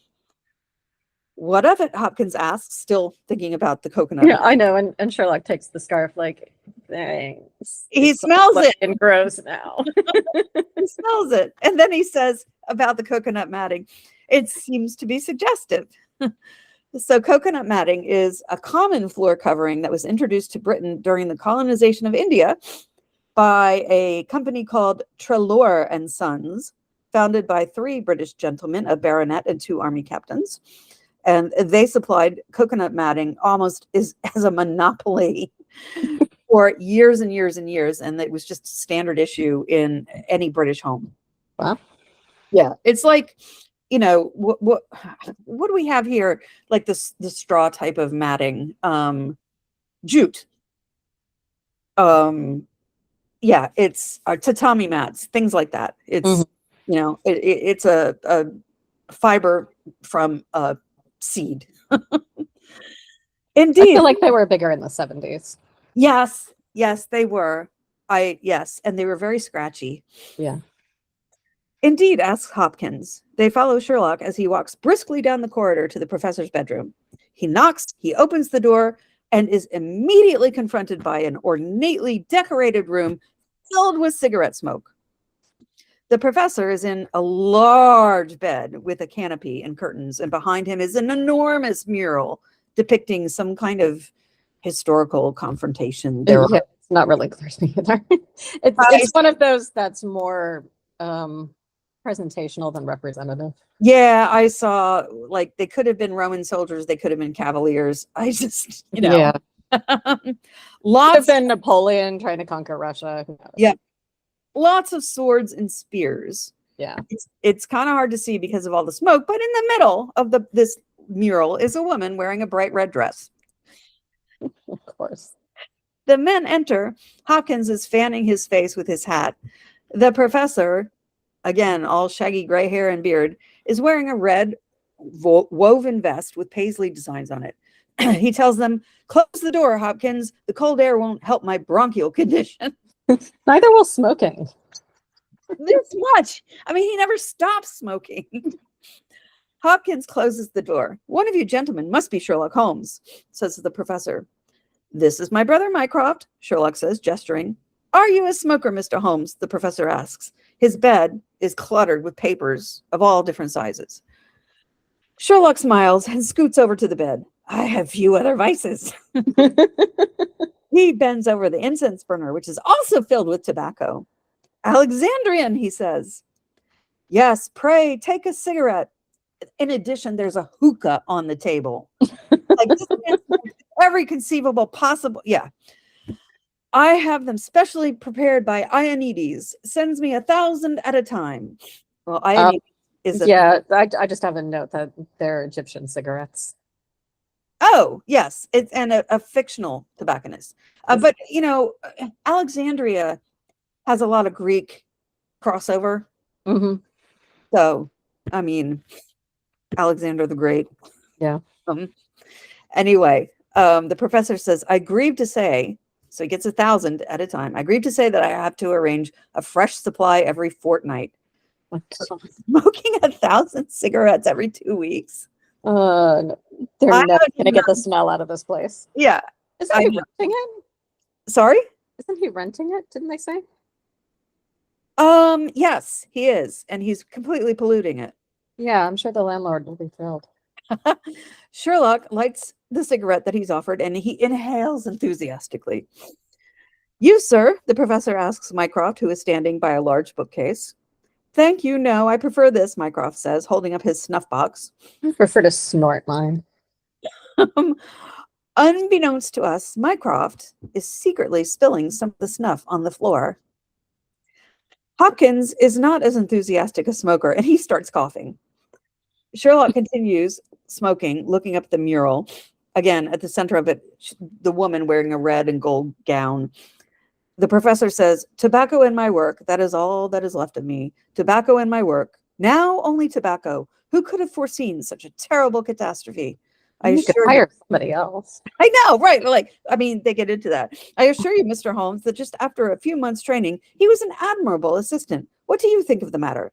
What of it? Hopkins asks, still thinking about the coconut. Yeah, I know. And Sherlock takes the scarf like, thanks. He It's smells it. and gross now. He smells it. And then he says about the coconut matting, it seems to be suggestive. So coconut matting is a common floor covering that was introduced to Britain during the colonization of India by a company called Treloar and Sons, founded by 3 British gentlemen, a baronet and 2 army captains. And they supplied coconut matting almost as a monopoly for years and years and years. And it was just a standard issue in any British home. Wow. Yeah. It's like, you know, what do we have here? Like the straw type of matting, jute. Yeah, it's tatami mats, things like that. It's, you know, it's a fiber from a seed. Indeed. I feel like they were bigger in the 70s. Yes, they were. Yes, and they were very scratchy. Yeah. Indeed, asks Hopkins. They follow Sherlock as he walks briskly down the corridor to the professor's bedroom. He knocks, he opens the door, and is immediately confronted by an ornately decorated room filled with cigarette smoke. The professor is in a large bed with a canopy and curtains, and behind him is an enormous mural depicting some kind of historical confrontation. Yeah, it's not really clear to me either. It's one of those that's more presentational than representative. Yeah, I saw, like, they could have been Roman soldiers, they could have been cavaliers. I just, you know. Yeah. Lots have been Napoleon trying to conquer Russia. Yeah. Lots of swords and spears. Yeah. It's kind of hard to see because of all the smoke, but in the middle of this mural is a woman wearing a bright red dress. Of course. The men enter. Hopkins is fanning his face with his hat. The professor, again, all shaggy gray hair and beard, is wearing a red woven vest with paisley designs on it. He tells them, close the door, Hopkins. The cold air won't help my bronchial condition. Neither will smoking. This much. I mean, he never stops smoking. Hopkins closes the door. One of you gentlemen must be Sherlock Holmes, says the professor. This is my brother Mycroft, Sherlock says, gesturing. Are you a smoker, Mr. Holmes? The professor asks. His bed is cluttered with papers of all different sizes. Sherlock smiles and scoots over to the bed. I have few other vices. He bends over the incense burner, which is also filled with tobacco. Alexandrian, he says. Yes, pray, take a cigarette. In addition, there's a hookah on the table. Like every conceivable possible. Yeah. I have them specially prepared by Ionides. Sends me 1,000 at a time. Well, Ionides is I just have a note that they're Egyptian cigarettes. Oh, yes. It's a fictional tobacconist. But, you know, Alexandria has a lot of Greek crossover. Mm-hmm. So, I mean, Alexander the Great. Yeah. Anyway, the professor says, I grieve to say, so he gets 1,000 at a time. I grieve to say that I have to arrange a fresh supply every fortnight. Smoking 1,000 cigarettes every 2 weeks. They're never going to get the smell out of this place. Yeah. Isn't he renting it? Sorry? Isn't he renting it? Didn't they say? Yes, he is. And he's completely polluting it. Yeah, I'm sure the landlord will be thrilled. Sherlock lights the cigarette that he's offered and he inhales enthusiastically. You, sir, the professor asks Mycroft, who is standing by a large bookcase. Thank you. No, I prefer this, Mycroft says, holding up his snuff box. I prefer to snort mine. Unbeknownst to us, Mycroft is secretly spilling some of the snuff on the floor. Hopkins is not as enthusiastic a smoker, and he starts coughing. Sherlock continues smoking, looking up the mural. Again, at the center of it, the woman wearing a red and gold gown. The professor says, tobacco in my work, that is all that is left of me. Tobacco in my work. Now only tobacco. Who could have foreseen such a terrible catastrophe? You could hire somebody else. I know, right? Like, I mean, they get into that. I assure you, Mr. Holmes, that just after a few months' training, he was an admirable assistant. What do you think of the matter?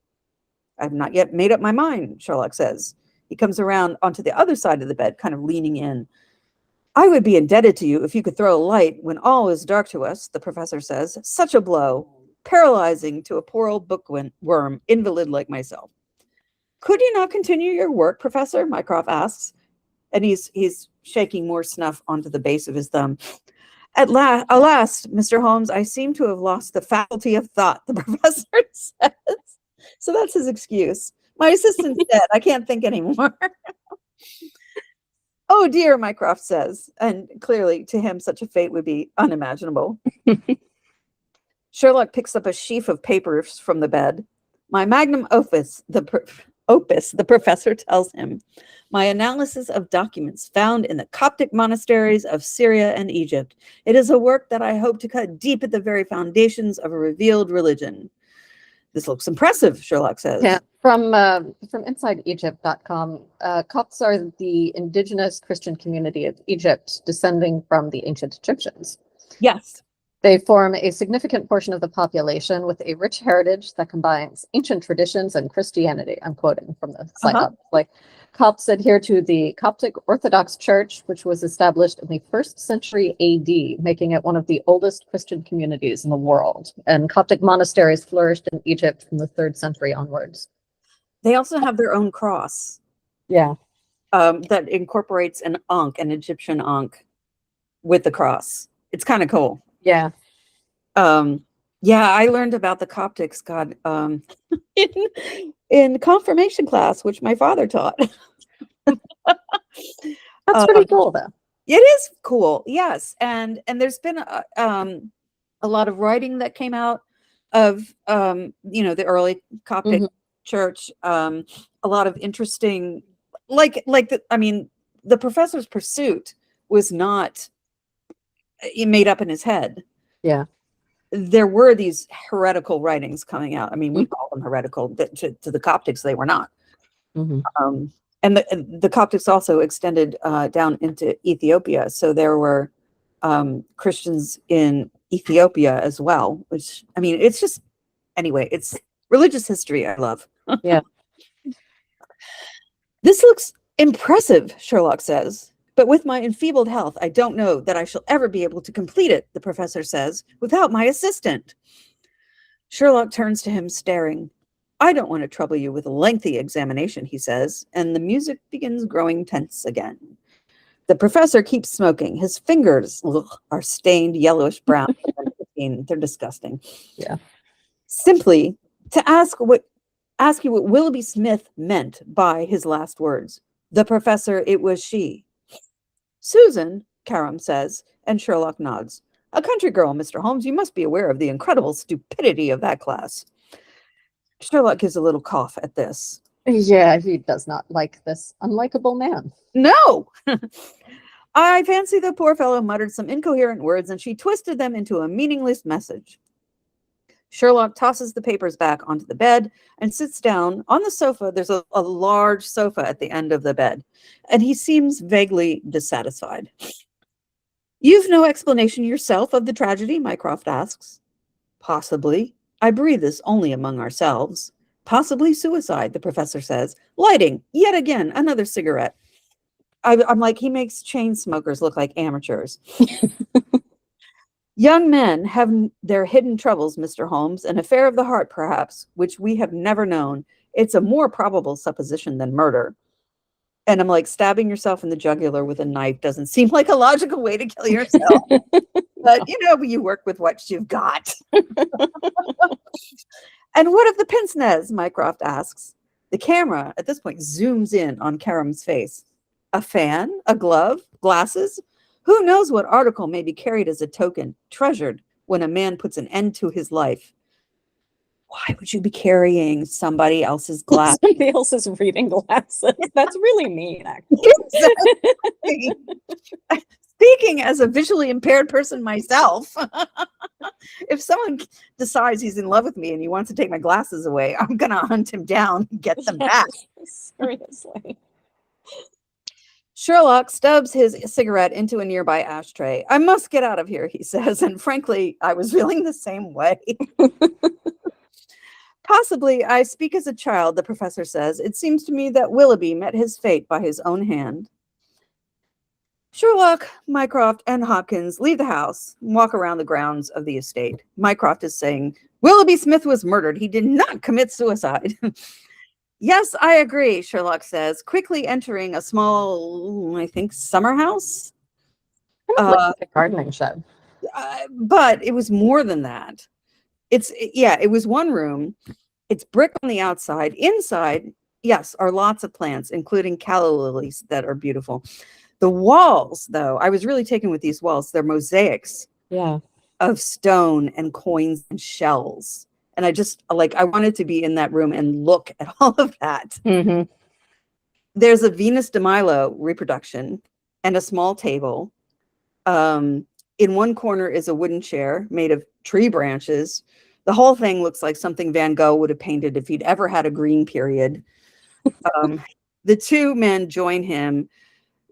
I've not yet made up my mind, Sherlock says. He comes around onto the other side of the bed, kind of leaning in. I would be indebted to you if you could throw a light when all is dark to us, the professor says. Such a blow, paralyzing to a poor old bookworm, invalid like myself. Could you not continue your work, Professor? Mycroft asks. And he's shaking more snuff onto the base of his thumb. Alas, Mr. Holmes, I seem to have lost the faculty of thought, the professor says. So that's his excuse. My assistant's dead. I can't think anymore. Oh dear, Mycroft says. And clearly, to him, such a fate would be unimaginable. Sherlock picks up a sheaf of papers from the bed. My magnum opus, the professor tells him. My analysis of documents found in the Coptic monasteries of Syria and Egypt. It is a work that I hope to cut deep at the very foundations of a revealed religion. This looks impressive, Sherlock says. Yeah, from InsideEgypt.com, Copts are the indigenous Christian community of Egypt, descending from the ancient Egyptians. Yes. They form a significant portion of the population with a rich heritage that combines ancient traditions and Christianity. I'm quoting from the site up. Like, Copts adhere to the Coptic Orthodox Church, which was established in the 1st century AD, making it one of the oldest Christian communities in the world. And Coptic monasteries flourished in Egypt from the 3rd century onwards. They also have their own cross. Yeah. That incorporates an Egyptian ankh with the cross. It's kind of cool. Yeah. Yeah, I learned about the Coptics, God, in confirmation class, which my father taught. That's pretty cool, though. It is cool, yes. And there's been a lot of writing that came out of the early Coptic church. A lot of interesting, the professor's pursuit was not made up in his head. Yeah. There were these heretical writings coming out. I mean, we call them heretical. To the Coptics, they were not. And the Coptics also extended down into Ethiopia. So there were Christians in Ethiopia as well, which, I mean, it's just, anyway, it's religious history I love. Yeah. This looks impressive, Sherlock says. But with my enfeebled health, I don't know that I shall ever be able to complete it, the professor says, without my assistant. Sherlock turns to him, staring. I don't want to trouble you with a lengthy examination, he says, and the music begins growing tense again. The professor keeps smoking. His fingers are stained yellowish brown. They're disgusting. Yeah. Simply to ask you what Willoughby Smith meant by his last words. The professor, it was she. Susan, Karam says, and Sherlock nods. A country girl, Mr. Holmes, you must be aware of the incredible stupidity of that class. Sherlock gives a little cough at this. Yeah, he does not like this unlikable man. No! I fancy the poor fellow muttered some incoherent words, and she twisted them into a meaningless message. Sherlock tosses the papers back onto the bed and sits down on the sofa. There's a large sofa at the end of the bed, and he seems vaguely dissatisfied. You've no explanation yourself of the tragedy, Mycroft asks. Possibly. I breathe this only among ourselves. Possibly suicide, the professor says, lighting, yet again, another cigarette. I'm like, he makes chain smokers look like amateurs. Young men have their hidden troubles, Mr. Holmes, an affair of the heart, perhaps, which we have never known. It's a more probable supposition than murder. And I'm like, stabbing yourself in the jugular with a knife doesn't seem like a logical way to kill yourself. But, you work with what you've got. And what of the pince-nez, Mycroft asks. The camera, at this point, zooms in on Karam's face. A fan? A glove? Glasses? Who knows what article may be carried as a token, treasured, when a man puts an end to his life? Why would you be carrying somebody else's glasses? Somebody else's reading glasses. That's really mean, actually. Exactly. Speaking as a visually impaired person myself, if someone decides he's in love with me and he wants to take my glasses away, I'm going to hunt him down and get them back. Seriously. Sherlock stubs his cigarette into a nearby ashtray. I must get out of here, he says, and frankly, I was feeling the same way. Possibly, I speak as a child, the professor says. It seems to me that Willoughby met his fate by his own hand. Sherlock, Mycroft, and Hopkins leave the house and walk around the grounds of the estate. Mycroft is saying, Willoughby Smith was murdered. He did not commit suicide. Yes, I agree, Sherlock says, quickly entering a small, I think, summer house. Like a gardening shed. But it was more than that. It was one room. It's brick on the outside. Inside, yes, are lots of plants, including calla lilies that are beautiful. The walls, though, I was really taken with these walls. They're mosaics of stone and coins and shells. And I wanted to be in that room and look at all of that. Mm-hmm. There's a Venus de Milo reproduction and a small table. In one corner is a wooden chair made of tree branches. The whole thing looks like something Van Gogh would have painted if he'd ever had a green period. The two men join him.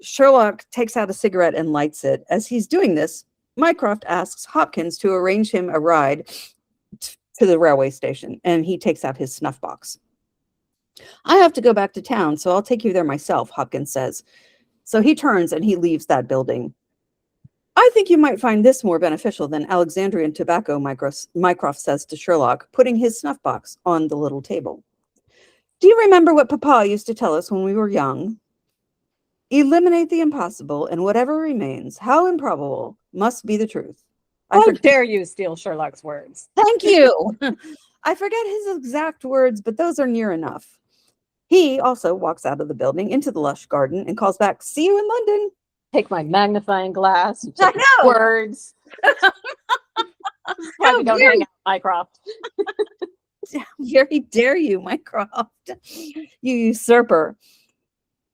Sherlock takes out a cigarette and lights it. As he's doing this, Mycroft asks Hopkins to arrange him a ride to the railway station, and he takes out his snuff box. I have to go back to town, so I'll take you there myself, Hopkins says. So he turns and he leaves that building. I think you might find this more beneficial than Alexandrian tobacco, Mycroft says to Sherlock, putting his snuff box on the little table. Do you remember what Papa used to tell us when we were young? Eliminate the impossible, and whatever remains, how improbable, must be the truth. How dare you steal Sherlock's words? Thank you. I forget his exact words, but those are near enough. He also walks out of the building into the lush garden and calls back, see you in London. Take my magnifying glass. I know. Words. Why we don't hang out, Mycroft. Very dare you, Mycroft. You usurper.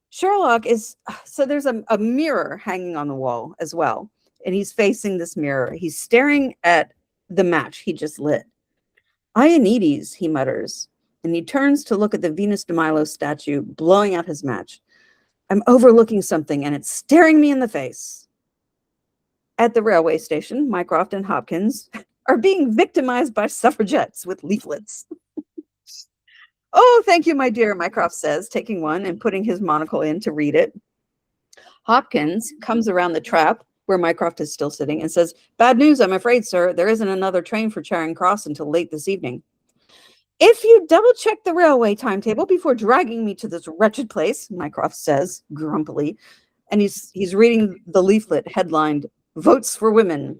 Sherlock so there's a mirror hanging on the wall as well. And he's facing this mirror. He's staring at the match he just lit. Ionides, he mutters. And he turns to look at the Venus de Milo statue blowing out his match. I'm overlooking something and it's staring me in the face. At the railway station, Mycroft and Hopkins are being victimized by suffragettes with leaflets. Oh, thank you, my dear, Mycroft says, taking one and putting his monocle in to read it. Hopkins comes around the trap where Mycroft is still sitting and says, bad news, I'm afraid, sir. There isn't another train for Charing Cross until late this evening. If you double-check the railway timetable before dragging me to this wretched place, Mycroft says grumpily, and he's reading the leaflet headlined, Votes for Women.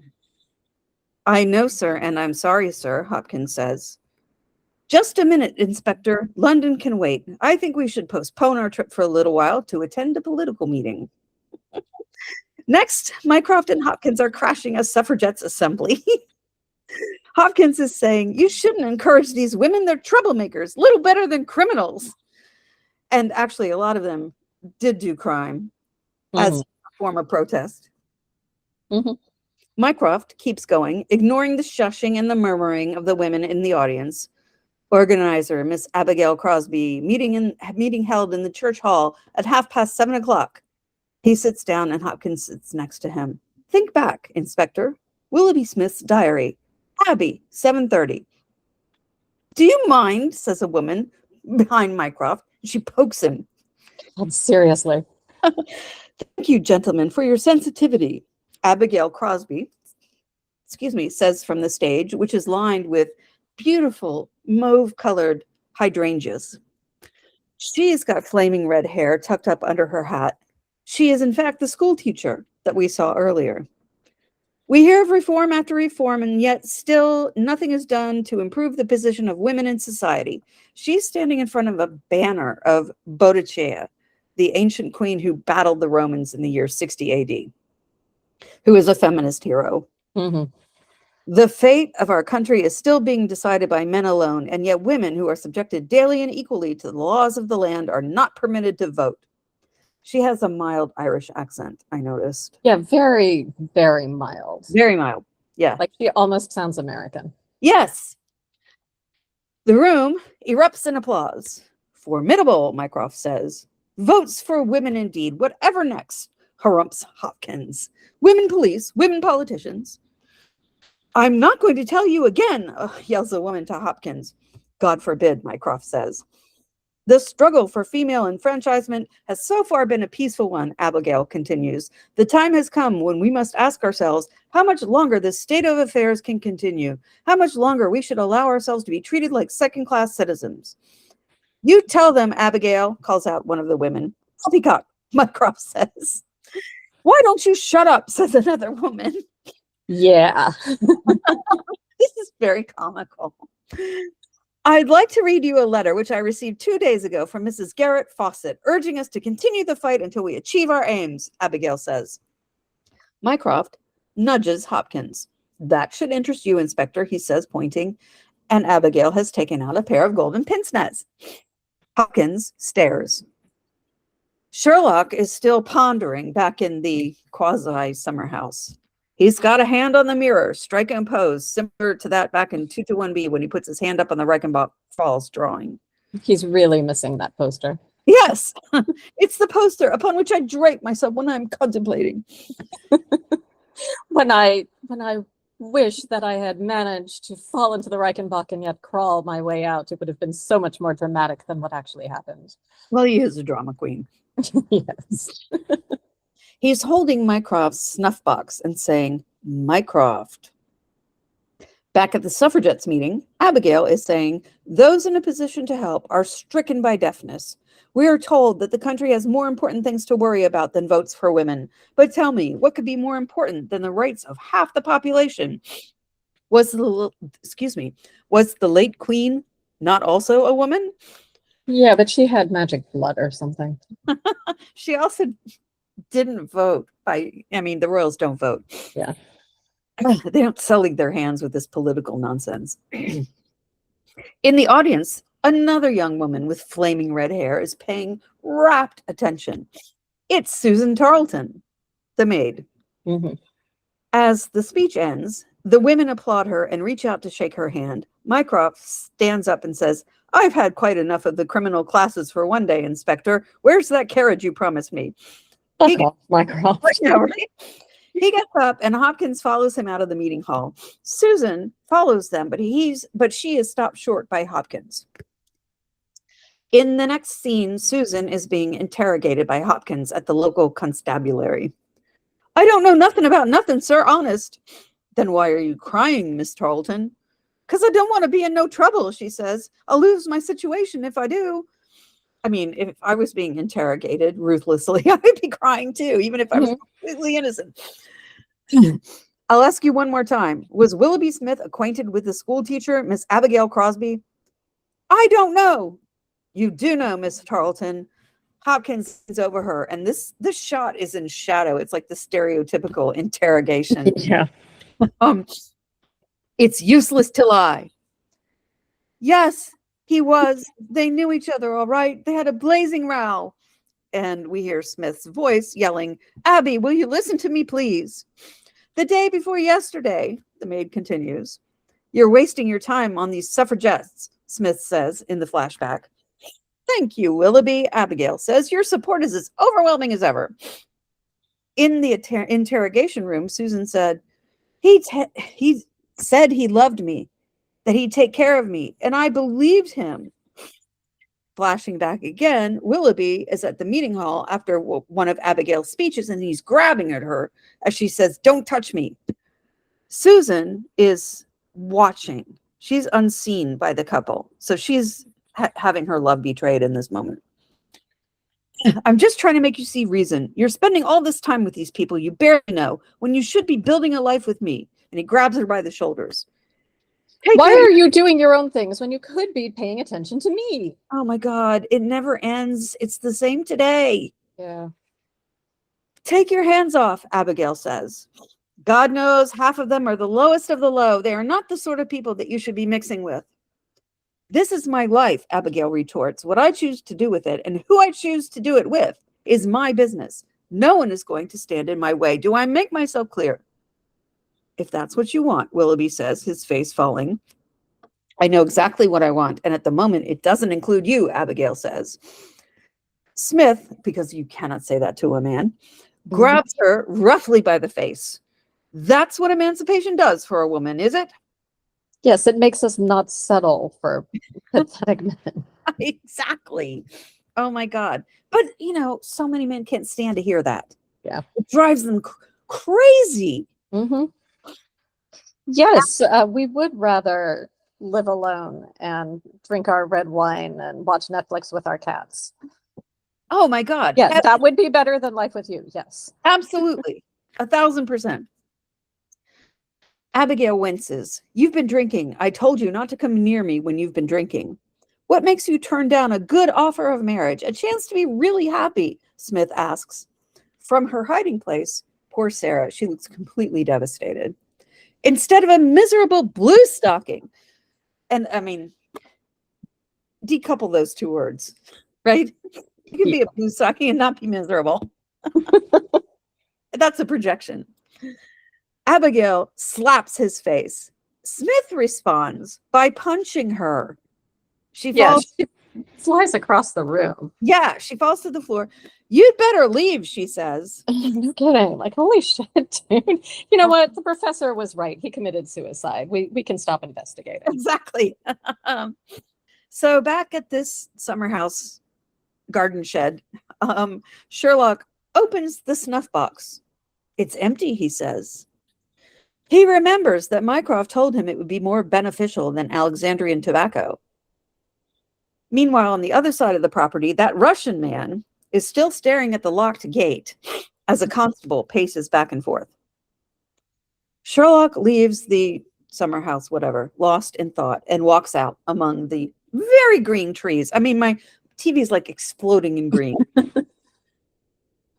I know, sir, and I'm sorry, sir, Hopkins says. Just a minute, Inspector. London can wait. I think we should postpone our trip for a little while to attend a political meeting. Next, Mycroft and Hopkins are crashing a suffragettes assembly. Hopkins is saying, you shouldn't encourage these women. They're troublemakers, little better than criminals. And actually, a lot of them did do crime as a form of protest. Mycroft keeps going, ignoring the shushing and the murmuring of the women in the audience. Organizer, Miss Abigail Crosby, meeting held in the church hall at 7:30. He sits down and Hopkins sits next to him. Think back, Inspector. Willoughby Smith's diary. Abbey, 7:30. Do you mind, says a woman behind Mycroft. She pokes him. Seriously. Thank you, gentlemen, for your sensitivity. Abigail Crosby, says from the stage, which is lined with beautiful mauve-colored hydrangeas. She's got flaming red hair tucked up under her hat. She is, in fact, the school teacher that we saw earlier. We hear of reform after reform, and yet still nothing is done to improve the position of women in society. She's standing in front of a banner of Boadicea, the ancient queen who battled the Romans in the year 60 AD, who is a feminist hero. The fate of our country is still being decided by men alone, and yet women who are subjected daily and equally to the laws of the land are not permitted to vote. She has a mild Irish accent, I noticed. Yeah, very, very mild. Very mild, yeah. Like she almost sounds American. Yes. The room erupts in applause. Formidable, Mycroft says. Votes for women indeed. Whatever next, harumphs Hopkins. Women police, women politicians. I'm not going to tell you again, yells a woman to Hopkins. God forbid, Mycroft says. The struggle for female enfranchisement has so far been a peaceful one, Abigail continues. The time has come when we must ask ourselves how much longer this state of affairs can continue, how much longer we should allow ourselves to be treated like second-class citizens. You tell them, Abigail, calls out one of the women. Poppycock, Mycroft says. Why don't you shut up, says another woman. Yeah. This is very comical. I'd like to read you a letter which I received 2 days ago from Mrs. Garrett Fawcett, urging us to continue the fight until we achieve our aims, Abigail says. Mycroft nudges Hopkins. That should interest you, Inspector, he says, pointing, and Abigail has taken out a pair of golden pince-nez. Hopkins stares. Sherlock is still pondering back in the quasi-summer house. He's got a hand on the mirror, striking pose, similar to that back in 221B when he puts his hand up on the Reichenbach Falls drawing. He's really missing that poster. Yes, it's the poster upon which I drape myself when I'm contemplating. When I wish that I had managed to fall into the Reichenbach and yet crawl my way out, it would have been so much more dramatic than what actually happened. Well, he is a drama queen. Yes. He's holding Mycroft's snuff box and saying, Mycroft. Back at the suffragettes meeting, Abigail is saying, those in a position to help are stricken by deafness. We are told that the country has more important things to worry about than votes for women. But tell me, what could be more important than the rights of half the population? Was the late queen not also a woman? Yeah, but she had magic blood or something. She also didn't vote the royals don't vote. Yeah. They don't sully their hands with this political nonsense. In the audience, another young woman with flaming red hair is paying rapt attention. It's Susan Tarleton, the maid. Mm-hmm. As the speech ends, the women applaud her and reach out to shake her hand. Mycroft stands up and says, I've had quite enough of the criminal classes for one day, Inspector. Where's that carriage you promised me? Mycroft. Yeah, right? He gets up and Hopkins follows him out of the meeting hall. Susan follows them, but she is stopped short by Hopkins. In the next scene, Susan is being interrogated by Hopkins at the local constabulary. I don't know nothing about nothing, sir, honest. Then why are you crying, Miss Tarleton? Because I don't want to be in no trouble, she says. I'll lose my situation if I do. I mean, if I was being interrogated ruthlessly, I would be crying too, even if I was completely innocent. I'll ask you one more time. Was Willoughby Smith acquainted with the school teacher, Miss Abigail Crosby? I don't know. You do know, Miss Tarleton. Hopkins is over her, and this shot is in shadow. It's like the stereotypical interrogation. Yeah. It's useless to lie. Yes, he was. They knew each other, all right. They had a blazing row. And we hear Smith's voice yelling, Abby, will you listen to me, please? The day before yesterday, the maid continues. You're wasting your time on these suffragettes, Smith says in the flashback. Thank you, Willoughby, Abigail says. Your support is as overwhelming as ever. In the interrogation room, Susan said, he said he loved me, that he'd take care of me, and I believed him. Flashing back again, Willoughby is at the meeting hall after one of Abigail's speeches, and he's grabbing at her as she says, don't touch me. Susan is watching. She's unseen by the couple, so she's having her love betrayed in this moment. I'm just trying to make you see reason. You're spending all this time with these people you barely know when you should be building a life with me. And he grabs her by the shoulders. Why are you doing your own things when you could be paying attention to me? Oh my God, it never ends. It's the same today. Yeah. Take your hands off, Abigail says. God knows half of them are the lowest of the low. They are not the sort of people that you should be mixing with. This is my life, Abigail retorts. What I choose to do with it and who I choose to do it with is my business. No one is going to stand in my way. Do I make myself clear? If that's what you want, Willoughby says, his face falling. I know exactly what I want, and at the moment, it doesn't include you, Abigail says. Smith, because you cannot say that to a man, grabs her roughly by the face. That's what emancipation does for a woman, is it? Yes, it makes us not settle for pathetic men. Exactly. Oh my God. But, so many men can't stand to hear that. Yeah. It drives them crazy. Mm-hmm. Yes, we would rather live alone and drink our red wine and watch Netflix with our cats. Oh my God. Yeah, that would be better than life with you. Yes. Absolutely. 1,000%. Abigail winces. You've been drinking. I told you not to come near me when you've been drinking. What makes you turn down a good offer of marriage, a chance to be really happy? Smith asks. From her hiding place, poor Sarah, she looks completely devastated. Instead of a miserable blue stocking. And I mean, decouple those two words, right? You can be a blue stocking and not be miserable. That's a projection. Abigail slaps his face. Smith responds by punching her. She falls. She flies across the room. Yeah, she falls to the floor. You'd better leave, she says. No kidding. Like, holy shit, dude. You know what? The professor was right. He committed suicide. We can stop investigating. Exactly. So back at this summer house garden shed, Sherlock opens the snuff box. It's empty, he says. He remembers that Mycroft told him it would be more beneficial than Alexandrian tobacco. Meanwhile, on the other side of the property, that Russian man is still staring at the locked gate as a constable paces back and forth. Sherlock leaves the summer house, whatever, lost in thought, and walks out among the very green trees. I mean, my TV is like exploding in green.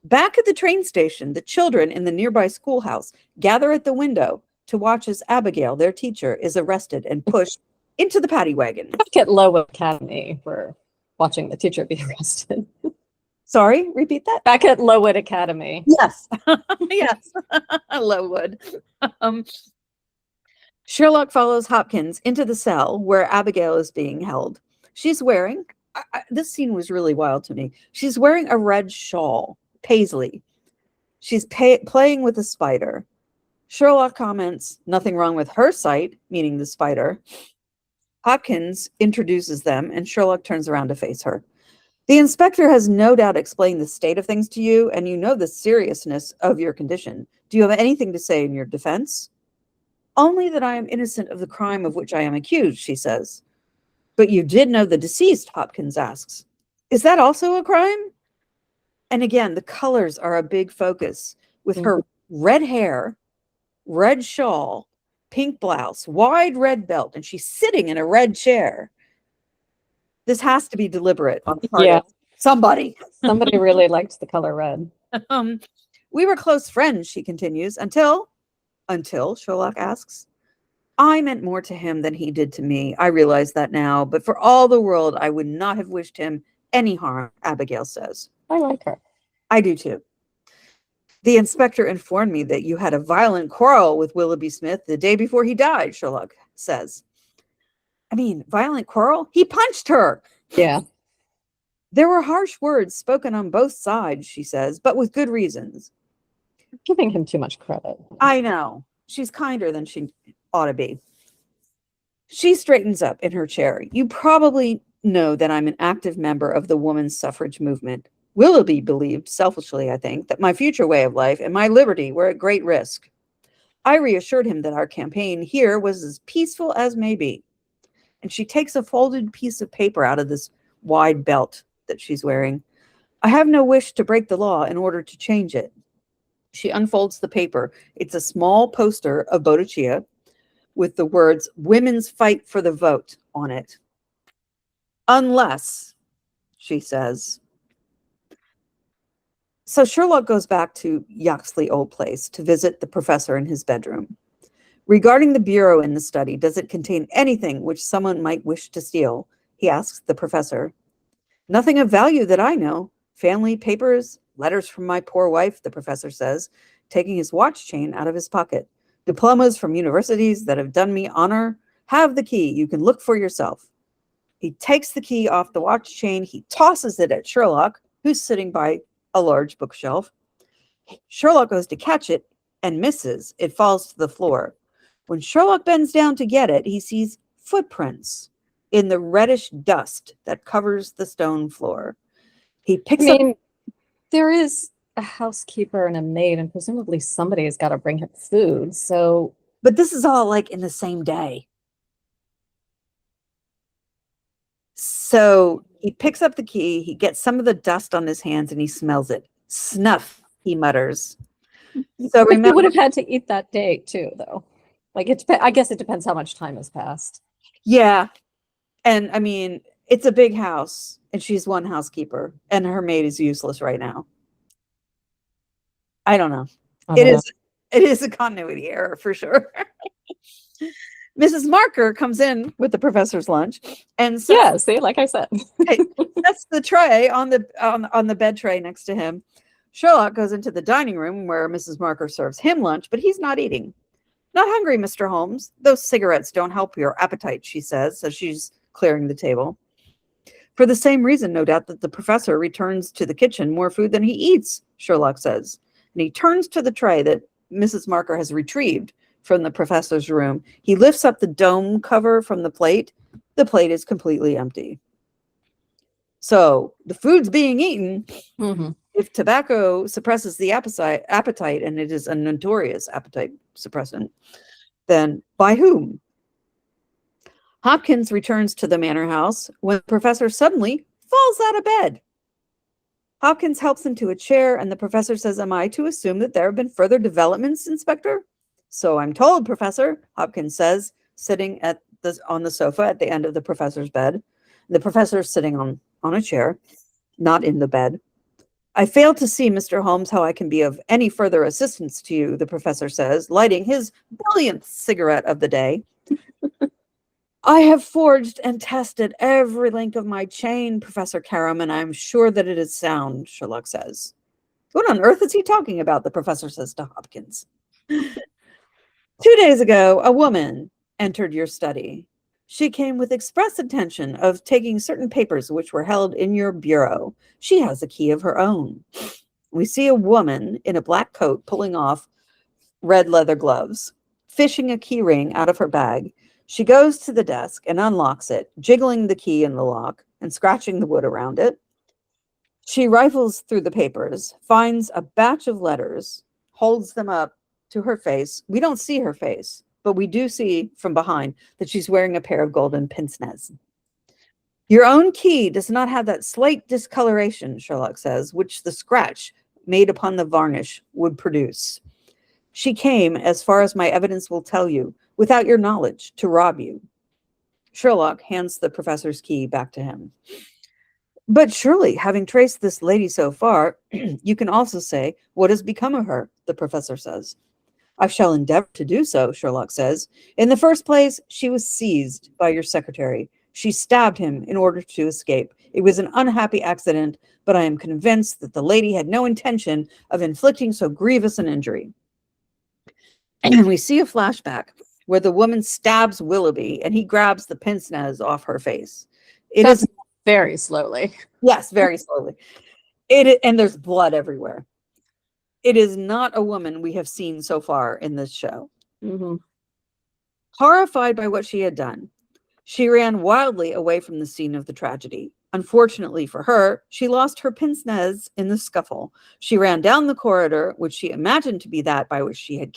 Back at the train station, the children in the nearby schoolhouse gather at the window to watch as Abigail, their teacher, is arrested and pushed into the paddy wagon. Back at Lowood Academy, we're watching the teacher be arrested. Sorry, repeat that. Back at Lowood Academy. Yes. Yes. Lowood. Sherlock follows Hopkins into the cell where Abigail is being held. She's wearing, this scene was really wild to me. She's wearing a red shawl, paisley. She's playing with a spider. Sherlock comments, nothing wrong with her sight, meaning the spider. Hopkins introduces them, and Sherlock turns around to face her. The inspector has no doubt explained the state of things to you, and you know the seriousness of your condition. Do you have anything to say in your defense? Only that I am innocent of the crime of which I am accused, she says. But you did know the deceased, Hopkins asks. Is that also a crime? And again, the colors are a big focus, with her red hair, red shawl, pink blouse, wide red belt, and she's sitting in a red chair. This has to be deliberate on the part of somebody. Somebody really liked the color red. We were close friends, she continues, until Sherlock asks. I meant more to him than he did to me. I realize that now, but for all the world, I would not have wished him any harm, Abigail says. I like her. I do too. The inspector informed me that you had a violent quarrel with Willoughby Smith the day before he died, Sherlock says. I mean, violent quarrel? He punched her. Yeah. There were harsh words spoken on both sides, she says, but with good reasons. You're giving him too much credit. I know. She's kinder than she ought to be. She straightens up in her chair. You probably know that I'm an active member of the women's suffrage movement. Willoughby believed, selfishly, I think, that my future way of life and my liberty were at great risk. I reassured him that our campaign here was as peaceful as may be. And she takes a folded piece of paper out of this wide belt that she's wearing. I have no wish to break the law in order to change it. She unfolds the paper. It's a small poster of Boadicea with the words, Women's Fight for the Vote on it. Unless, she says. So Sherlock goes back to Yaxley Old Place to visit the professor in his bedroom. Regarding the bureau in the study, does it contain anything which someone might wish to steal? He asks the professor. Nothing of value that I know. Family papers, letters from my poor wife, the professor says, taking his watch chain out of his pocket. Diplomas from universities that have done me honor. Have the key. You can look for yourself. He takes the key off the watch chain. He tosses it at Sherlock, who's sitting by a large bookshelf. Sherlock goes to catch it and misses. It falls to the floor. When Sherlock bends down to get it, he sees footprints in the reddish dust that covers the stone floor. He picks up. There is a housekeeper and a maid, and presumably somebody has got to bring him food. So, but this is all like in the same day. So he picks up the key, he gets some of the dust on his hands, and he smells it. Snuff, he mutters. So remember, he would have had to eat that day too, though. Like I guess it depends how much time has passed. Yeah, and I mean, it's a big house, and she's one housekeeper, and her maid is useless right now. I don't know. It is a continuity error for sure. Mrs. Marker comes in with the professor's lunch, and see, like I said, that's the tray on the bed tray next to him. Sherlock goes into the dining room where Mrs. Marker serves him lunch, but he's not eating. Not hungry, Mr. Holmes. Those cigarettes don't help your appetite, she says, as she's clearing the table. For the same reason, no doubt, that the professor returns to the kitchen more food than he eats, Sherlock says. And he turns to the tray that Mrs. Marker has retrieved from the professor's room. He lifts up the dome cover from the plate. The plate is completely empty. So the food's being eaten. Mm-hmm. If tobacco suppresses the appetite, and it is a notorious appetite suppressant, then by whom? Hopkins returns to the manor house when the professor suddenly falls out of bed. Hopkins helps him to a chair, and the professor says, "Am I to assume that there have been further developments, Inspector?" "So I'm told, Professor," Hopkins says, sitting on the sofa at the end of the professor's bed. The professor is sitting on a chair, not in the bed. "I fail to see, Mr. Holmes, how I can be of any further assistance to you," the professor says, lighting his brilliant cigarette of the day. "I have forged and tested every link of my chain, Professor Karam, and I'm sure that it is sound," Sherlock says. "What on earth is he talking about?" the professor says to Hopkins. 2 days ago, a woman entered your study. She came with express intention of taking certain papers which were held in your bureau. She has a key of her own. We see a woman in a black coat pulling off red leather gloves, fishing a key ring out of her bag. She goes to the desk and unlocks it, jiggling the key in the lock and scratching the wood around it. She rifles through the papers, finds a batch of letters, holds them up to her face. We don't see her face, but we do see from behind that she's wearing a pair of golden pince-nez. Your own key does not have that slight discoloration, Sherlock says, which the scratch made upon the varnish would produce. She came, as far as my evidence will tell you, without your knowledge, to rob you. Sherlock hands the professor's key back to him. But surely, having traced this lady so far, you can also say what has become of her, the professor says. I shall endeavor to do so, Sherlock says. In the first place, she was seized by your secretary. She stabbed him in order to escape. It was an unhappy accident, but I am convinced that the lady had no intention of inflicting so grievous an injury. And we see a flashback where the woman stabs Willoughby and he grabs the pince-nez off her face. That's very slowly. Yes, very slowly. And there's blood everywhere. It is not a woman we have seen so far in this show. Mm-hmm. Horrified by what she had done, she ran wildly away from the scene of the tragedy. Unfortunately for her, she lost her pince-nez in the scuffle. She ran down the corridor, which she imagined to be that by which she had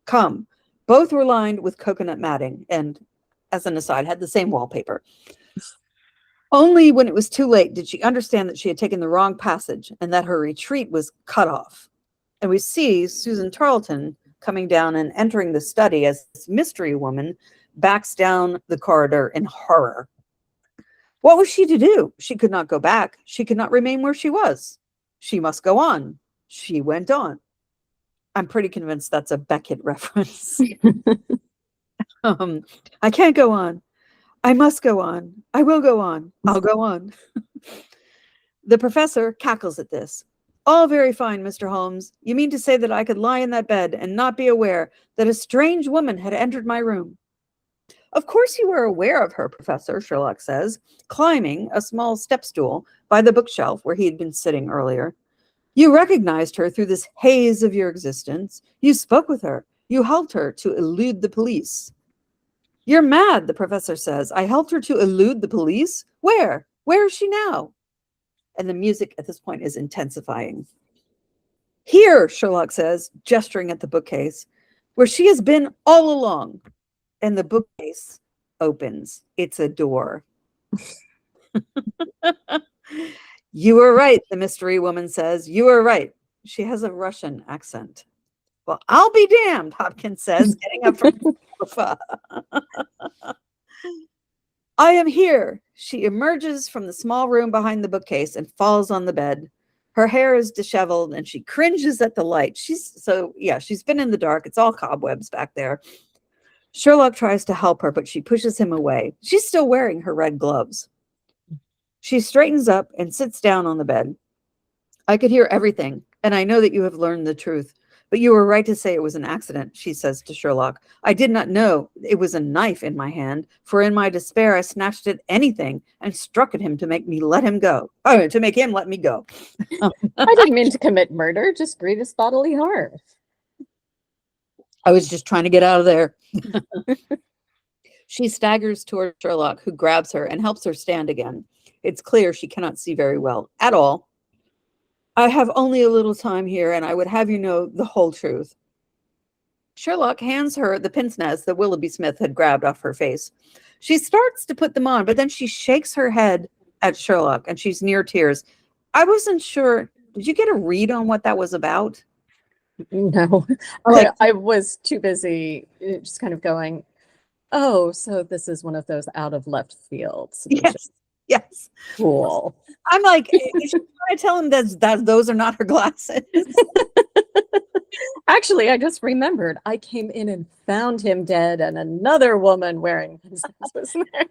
come. Both were lined with coconut matting and, as an aside, had the same wallpaper. Only when it was too late did she understand that she had taken the wrong passage and that her retreat was cut off. And we see Susan Tarleton coming down and entering the study as this mystery woman backs down the corridor in horror. What was she to do? She could not go back. She could not remain where she was. She must go on. She went on. I'm pretty convinced that's a Beckett reference. I can't go on. I must go on. I will go on. I'll go on. The professor cackles at this. All very fine, Mr. Holmes. You mean to say that I could lie in that bed and not be aware that a strange woman had entered my room? Of course you were aware of her, Professor, Sherlock says, climbing a small step stool by the bookshelf where he had been sitting earlier. You recognized her through this haze of your existence. You spoke with her. You helped her to elude the police. You're mad, the professor says. I helped her to elude the police? Where? Where is she now? And the music at this point is intensifying. Here, Sherlock says, gesturing at the bookcase, where she has been all along. And the bookcase opens. It's a door. You were right, the mystery woman says. You were right. She has a Russian accent. Well, I'll be damned, Hopkins says, getting up from the sofa. I am here. She emerges from the small room behind the bookcase and falls on the bed. Her hair is disheveled and she cringes at the light. She's been in the dark. It's all cobwebs back there. Sherlock tries to help her, but she pushes him away. She's still wearing her red gloves. She straightens up and sits down on the bed. I could hear everything, and I know that you have learned the truth. But you were right to say it was an accident, she says to Sherlock. I did not know it was a knife in my hand, for in my despair I snatched at anything and struck at him to make me let him go. Oh, to make him let me go. I didn't mean to commit murder, just grievous bodily harm. I was just trying to get out of there. She staggers toward Sherlock, who grabs her and helps her stand again. It's clear she cannot see very well at all. I have only a little time here, and I would have you know the whole truth. Sherlock hands her the pince-nez that Willoughby Smith had grabbed off her face. She starts to put them on, but then she shakes her head at Sherlock, and she's near tears. I wasn't sure. Did you get a read on what that was about? No, I was too busy just kind of going, oh, so this is one of those out of left field solutions. Yes. Cool. I'm like, is she trying to tell him that those are not her glasses? Actually, I just remembered I came in and found him dead and another woman wearing his glasses there.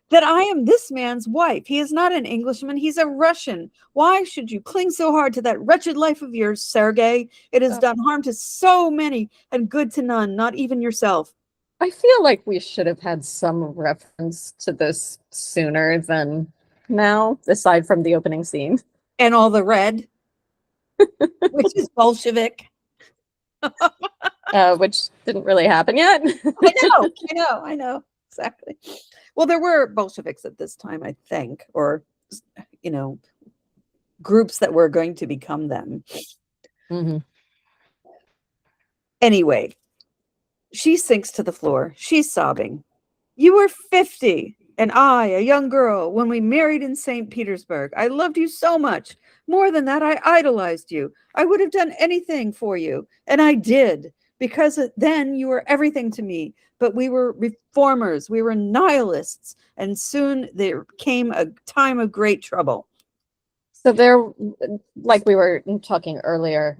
That I am this man's wife. He is not an Englishman. He's a Russian. Why should you cling so hard to that wretched life of yours, Sergei? It has done harm to so many and good to none, not even yourself. I feel like we should have had some reference to this sooner than now, aside from the opening scene. And all the red, which is Bolshevik. Which didn't really happen yet. I know. Exactly. Well, there were Bolsheviks at this time, I think, or, groups that were going to become them. Mm-hmm. Anyway, she sinks to the floor. She's sobbing. You were 50, and I, a young girl, when we married in St. Petersburg. I loved you so much. More than that, I idolized you. I would have done anything for you, and I did, because then you were everything to me. But we were reformers. We were nihilists, and soon there came a time of great trouble. So there, like we were talking earlier,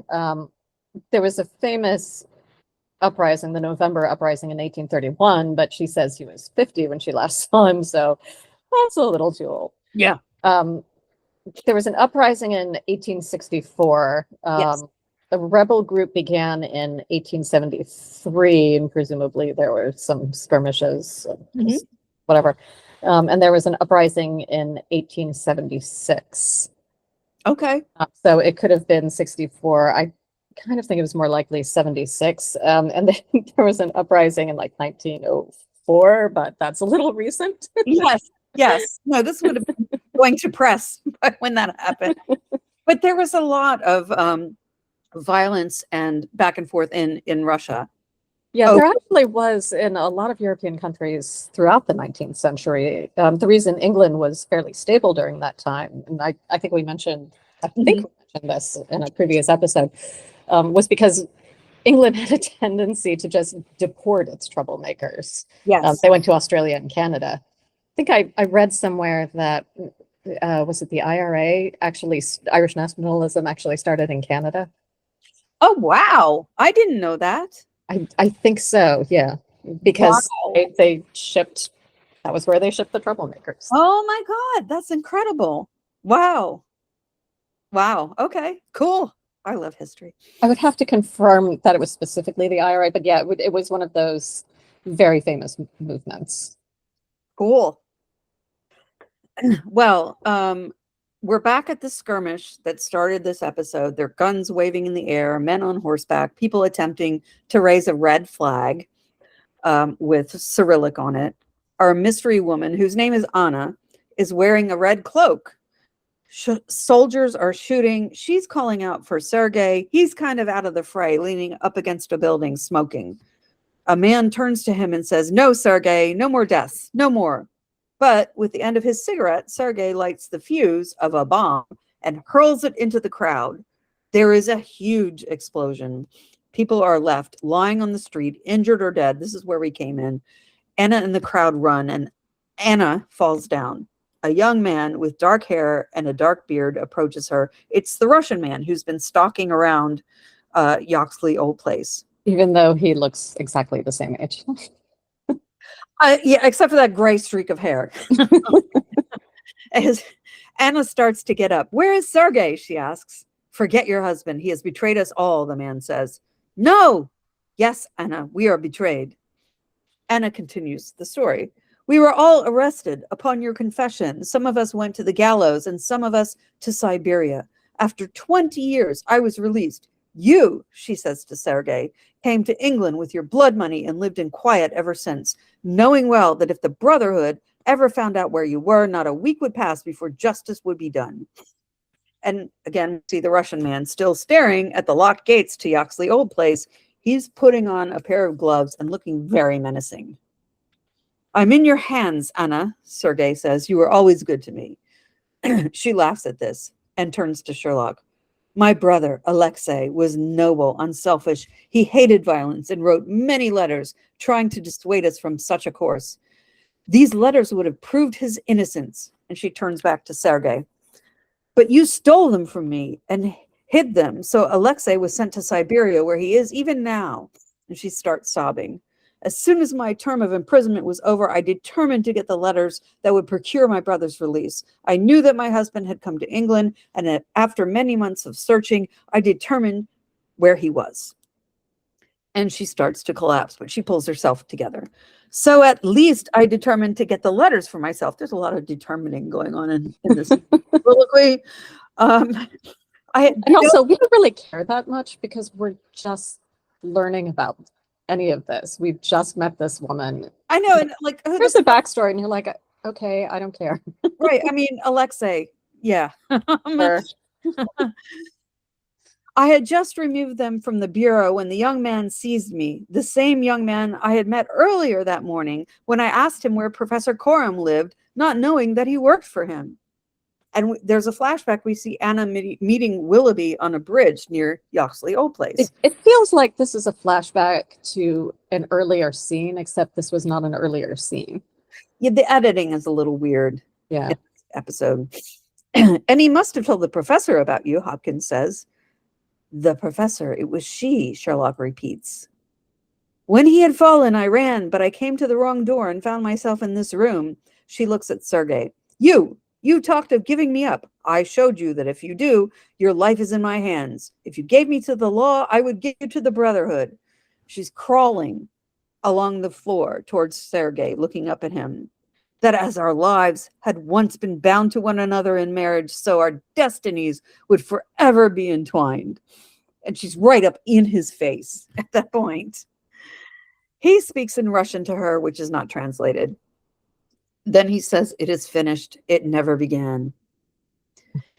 there was a famous uprising, the November uprising in 1831, but she says he was 50 when she last saw him, so that's a little too old. Yeah. There was an uprising in 1864. Yes. The rebel group began in 1873, and presumably there were some skirmishes, whatever. And there was an uprising in 1876. Okay. So it could have been 64. I kind of think it was more likely 76. And then there was an uprising in like 1904, but that's a little recent. Yes. No, this would have been going to press when that happened. But there was a lot of violence and back and forth in Russia. Yeah, there actually was in a lot of European countries throughout the 19th century. The reason England was fairly stable during that time, and I think we mentioned this in a previous episode, was because England had a tendency to just deport its troublemakers. Yes. They went to Australia and Canada. I think I read somewhere that, was it the IRA, actually, Irish nationalism actually started in Canada? Oh, wow. I didn't know that. I think so, yeah. Because they shipped, that was where they shipped the troublemakers. Oh my God, that's incredible. Wow. Okay, cool. I love history. I would have to confirm that it was specifically the IRA, but yeah, it was one of those very famous movements. Cool. Well, we're back at the skirmish that started this episode. There are guns waving in the air, men on horseback, people attempting to raise a red flag with Cyrillic on it. Our mystery woman, whose name is Anna, is wearing a red cloak. Soldiers are shooting. She's calling out for Sergei. He's kind of out of the fray, leaning up against a building, smoking. A man turns to him and says, "No, Sergei, no more deaths, no more." But with the end of his cigarette, Sergei lights the fuse of a bomb and hurls it into the crowd. There is a huge explosion. People are left lying on the street, injured or dead. This is where we came in. Anna and the crowd run, and Anna falls down. A young man with dark hair and a dark beard approaches her. It's the Russian man who's been stalking around Yoxley Old Place. Even though he looks exactly the same age. Yeah, except for that gray streak of hair. As Anna starts to get up. "Where is Sergei?" she asks. "Forget your husband. He has betrayed us all," the man says. "No." "Yes, Anna, we are betrayed." Anna continues the story. "We were all arrested upon your confession. Some of us went to the gallows and some of us to Siberia. After 20 years, I was released. You," she says to Sergei, "came to England with your blood money and lived in quiet ever since, knowing well that if the Brotherhood ever found out where you were, not a week would pass before justice would be done." And again, see the Russian man still staring at the locked gates to Yoxley Old Place. He's putting on a pair of gloves and looking very menacing. "I'm in your hands, Anna," Sergei says. "You were always good to me." She laughs at this and turns to Sherlock. "My brother, Alexei, was noble, unselfish. He hated violence and wrote many letters trying to dissuade us from such a course. These letters would have proved his innocence." And she turns back to Sergei. "But you stole them from me and hid them. So Alexei was sent to Siberia, where he is even now." And she starts sobbing. "As soon as my term of imprisonment was over, I determined to get the letters that would procure my brother's release. I knew that my husband had come to England, and that after many months of searching, I determined where he was." And she starts to collapse, but she pulls herself together. "So at least I determined to get the letters for myself." There's a lot of determining going on in this colloquy. And also, we don't really care that much because we're just learning about any of this. We've just met this woman. I know, and like Here's the backstory, and you're like, okay, I don't care. Right. I mean, Alexei, yeah. Sure. "I had just removed them from the bureau when the young man seized me, the same young man I had met earlier that morning when I asked him where Professor Coram lived, not knowing that he worked for him." And there's a flashback. We see Anna meeting Willoughby on a bridge near Yoxley Old Place. It feels like this is a flashback to an earlier scene, except this was not an earlier scene. Yeah, the editing is a little weird. Yeah. In this episode. "And he must have told the professor about you," Hopkins says. "The professor, it was she," Sherlock repeats. "When he had fallen, I ran, but I came to the wrong door and found myself in this room." She looks at Sergei. You talked of giving me up. I showed you that if you do, your life is in my hands. If you gave me to the law, I would give you to the Brotherhood." She's crawling along the floor towards Sergei, looking up at him. "That as our lives had once been bound to one another in marriage, so our destinies would forever be entwined." And she's right up in his face at that point. He speaks in Russian to her, which is not translated. Then he says, "It is finished. It never began.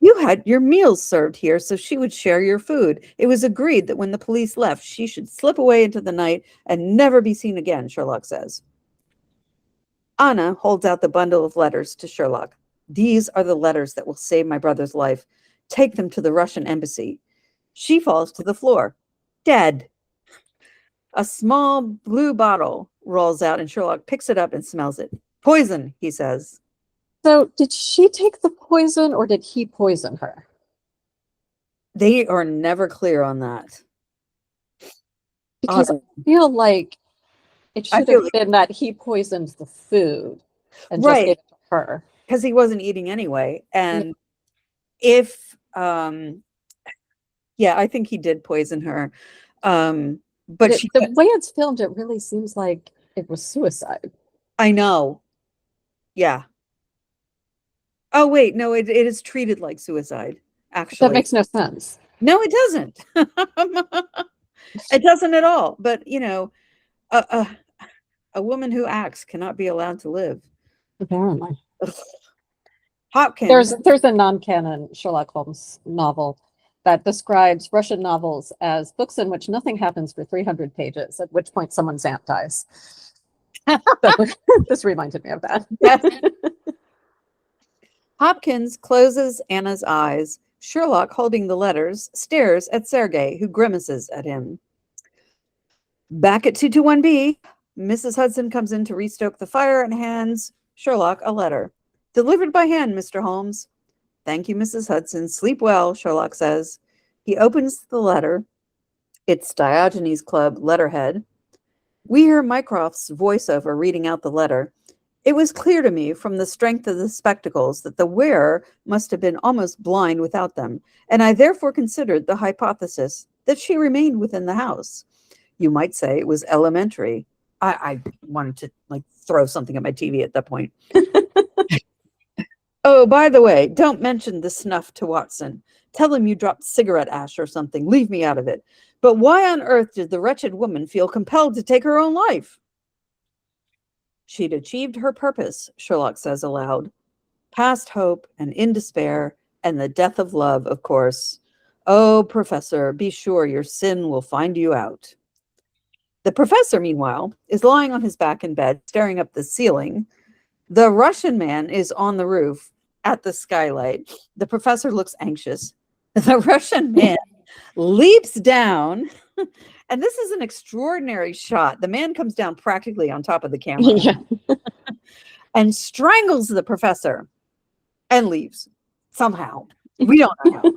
You had your meals served here, so she would share your food. It was agreed that when the police left, she should slip away into the night and never be seen again," Sherlock says. Anna holds out the bundle of letters to Sherlock. "These are the letters that will save my brother's life. Take them to the Russian embassy." She falls to the floor, dead. A small blue bottle rolls out, and Sherlock picks it up and smells it. "Poison," he says. So did she take the poison or did he poison her? They are never clear on that. Because I feel like it should have been that he poisoned the food and just gave it to her. Because he wasn't eating anyway. And if, I think he did poison her. But the way it's filmed, it really seems like it was suicide. I know. Yeah. Oh, wait, no, it is treated like suicide, That actually. makes no sense. No, it doesn't. It doesn't at all. But, a, a, a woman who acts cannot be allowed to live. Apparently. Ugh. Hopkins. There's a non-canon Sherlock Holmes novel that describes Russian novels as books in which nothing happens for 300 pages, at which point someone's aunt dies. So, this reminded me of that. Yes. Hopkins closes Anna's eyes. Sherlock, holding the letters, stares at Sergei, who grimaces at him. Back at 221B, Mrs. Hudson comes in to restoke the fire and hands Sherlock a letter. Delivered by hand, Mr. Holmes. Thank you, Mrs. Hudson. Sleep well, Sherlock says. He opens the letter. It's Diogenes Club letterhead. We hear Mycroft's voiceover reading out the letter. It was clear to me from the strength of the spectacles that the wearer must have been almost blind without them, and I therefore considered the hypothesis that she remained within the house. You might say it was elementary. I wanted to throw something at my TV at that point. Oh, by the way, don't mention the snuff to Watson. Tell him you dropped cigarette ash or something. Leave me out of it. But why on earth did the wretched woman feel compelled to take her own life? She'd achieved her purpose, Sherlock says aloud. Past hope and in despair, and the death of love, of course. Oh, Professor, be sure your sin will find you out. The professor, meanwhile, is lying on his back in bed, staring up the ceiling. The Russian man is on the roof at the skylight. The professor looks anxious. The Russian man leaps down, and this is an extraordinary shot. The man comes down practically on top of the camera and strangles the professor and leaves somehow. We don't know how.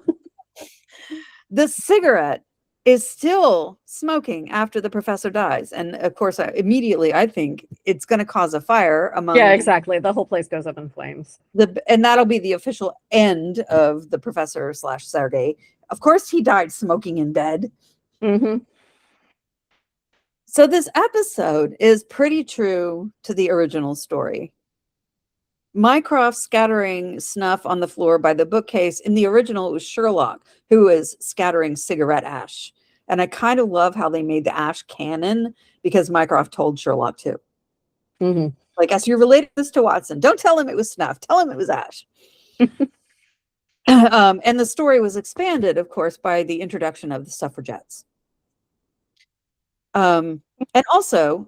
The cigarette is still smoking after the professor dies. And of course, immediately I think it's going to cause a fire among. Yeah, exactly. The whole place goes up in flames. And that'll be the official end of the professor / Sergei. Of course, he died smoking in bed. Mm-hmm. So this episode is pretty true to the original story. Mycroft scattering snuff on the floor by the bookcase. In the original, it was Sherlock who was scattering cigarette ash. And I kind of love how they made the ash canon because Mycroft told Sherlock to. Mm-hmm. Like, as you related this to Watson, don't tell him it was snuff. Tell him it was ash. And the story was expanded, of course, by the introduction of the suffragettes. And also,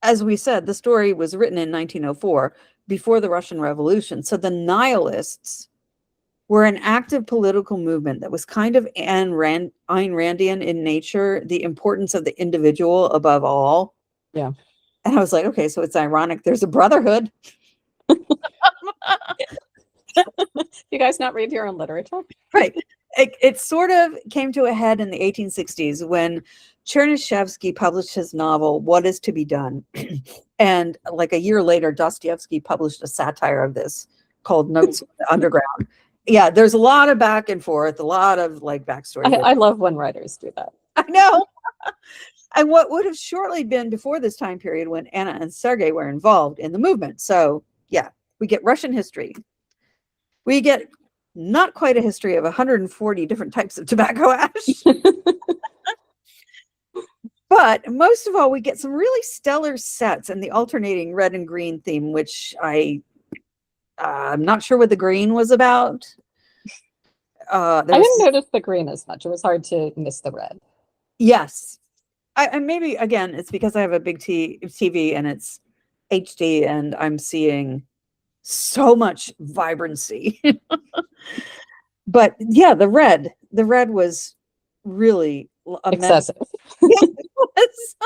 as we said, the story was written in 1904, before the Russian Revolution. So the Nihilists were an active political movement that was kind of Ayn Randian in nature, the importance of the individual above all. Yeah. And I was like, okay, so it's ironic. There's a brotherhood. You guys not read your own literature? Right. It sort of came to a head in the 1860s when Chernyshevsky published his novel, What is to be Done? And like a year later, Dostoevsky published a satire of this called Notes from the Underground. Yeah, there's a lot of back and forth, a lot of backstory. I love when writers do that. I know. And what would have shortly been before this time period when Anna and Sergei were involved in the movement. So yeah, we get Russian history. We get not quite a history of 140 different types of tobacco ash. But most of all, we get some really stellar sets and the alternating red and green theme, which I'm not sure what the green was about. I didn't notice the green as much. It was hard to miss the red. Yes. And maybe, again, it's because I have a big TV and it's HD and I'm seeing so much vibrancy. But yeah, the red was really excessive. Yes, it was.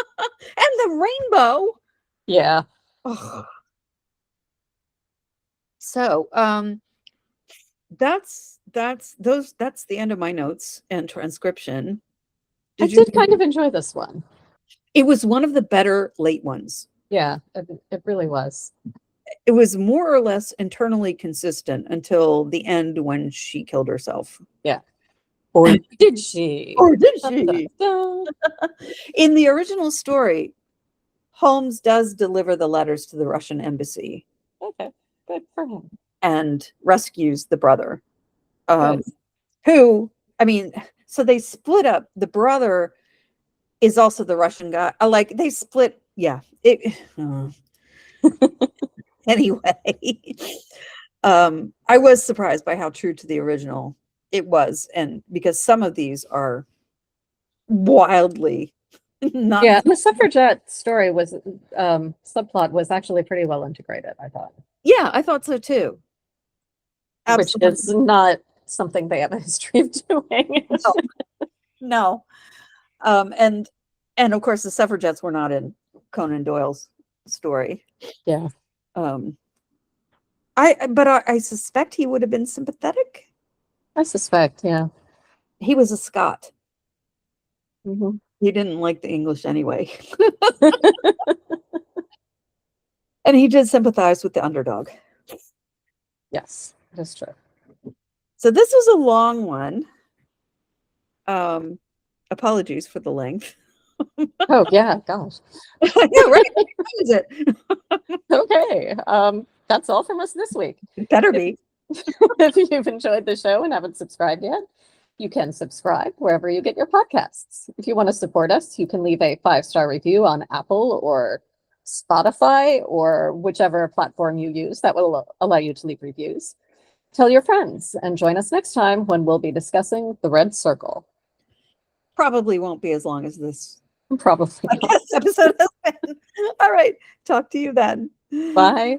And the rainbow. Yeah. Oh. So that's the end of my notes and transcription. I did kind of enjoy this one. It was one of the better late ones. Yeah, it really was. It was more or less internally consistent until the end when she killed herself. Yeah. Or did she? Or did she? In the original story, Holmes does deliver the letters to the Russian embassy. Okay, good for him. and rescues the brother. Good. Who, I mean, so they split up. The brother is also the Russian guy. Like they split. Yeah. Anyway, I was surprised by how true to the original it was, and because some of these are wildly not. Yeah, the suffragette story was subplot was actually pretty well integrated, I thought. Yeah, I thought so too. Absolutely. Which is not something they have a history of doing. No. And of course the suffragettes were not in Conan Doyle's story. Yeah. I suspect he would have been sympathetic. I suspect, yeah. He was a Scot. Mm-hmm. He didn't like the English anyway. And he did sympathize with the underdog. Yes, that's true. So this was a long one. Apologies for the length. Oh yeah, gosh. Yeah, right. What is it? Okay. That's all from us this week. It better be. If you've enjoyed the show and haven't subscribed yet, you can subscribe wherever you get your podcasts. If you want to support us, you can leave a 5-star review on Apple or Spotify or whichever platform you use that will allow you to leave reviews. Tell your friends and join us next time when we'll be discussing The Red Circle. Probably won't be as long as this Probably not. podcast episode has been. All right. Talk to you then. Bye.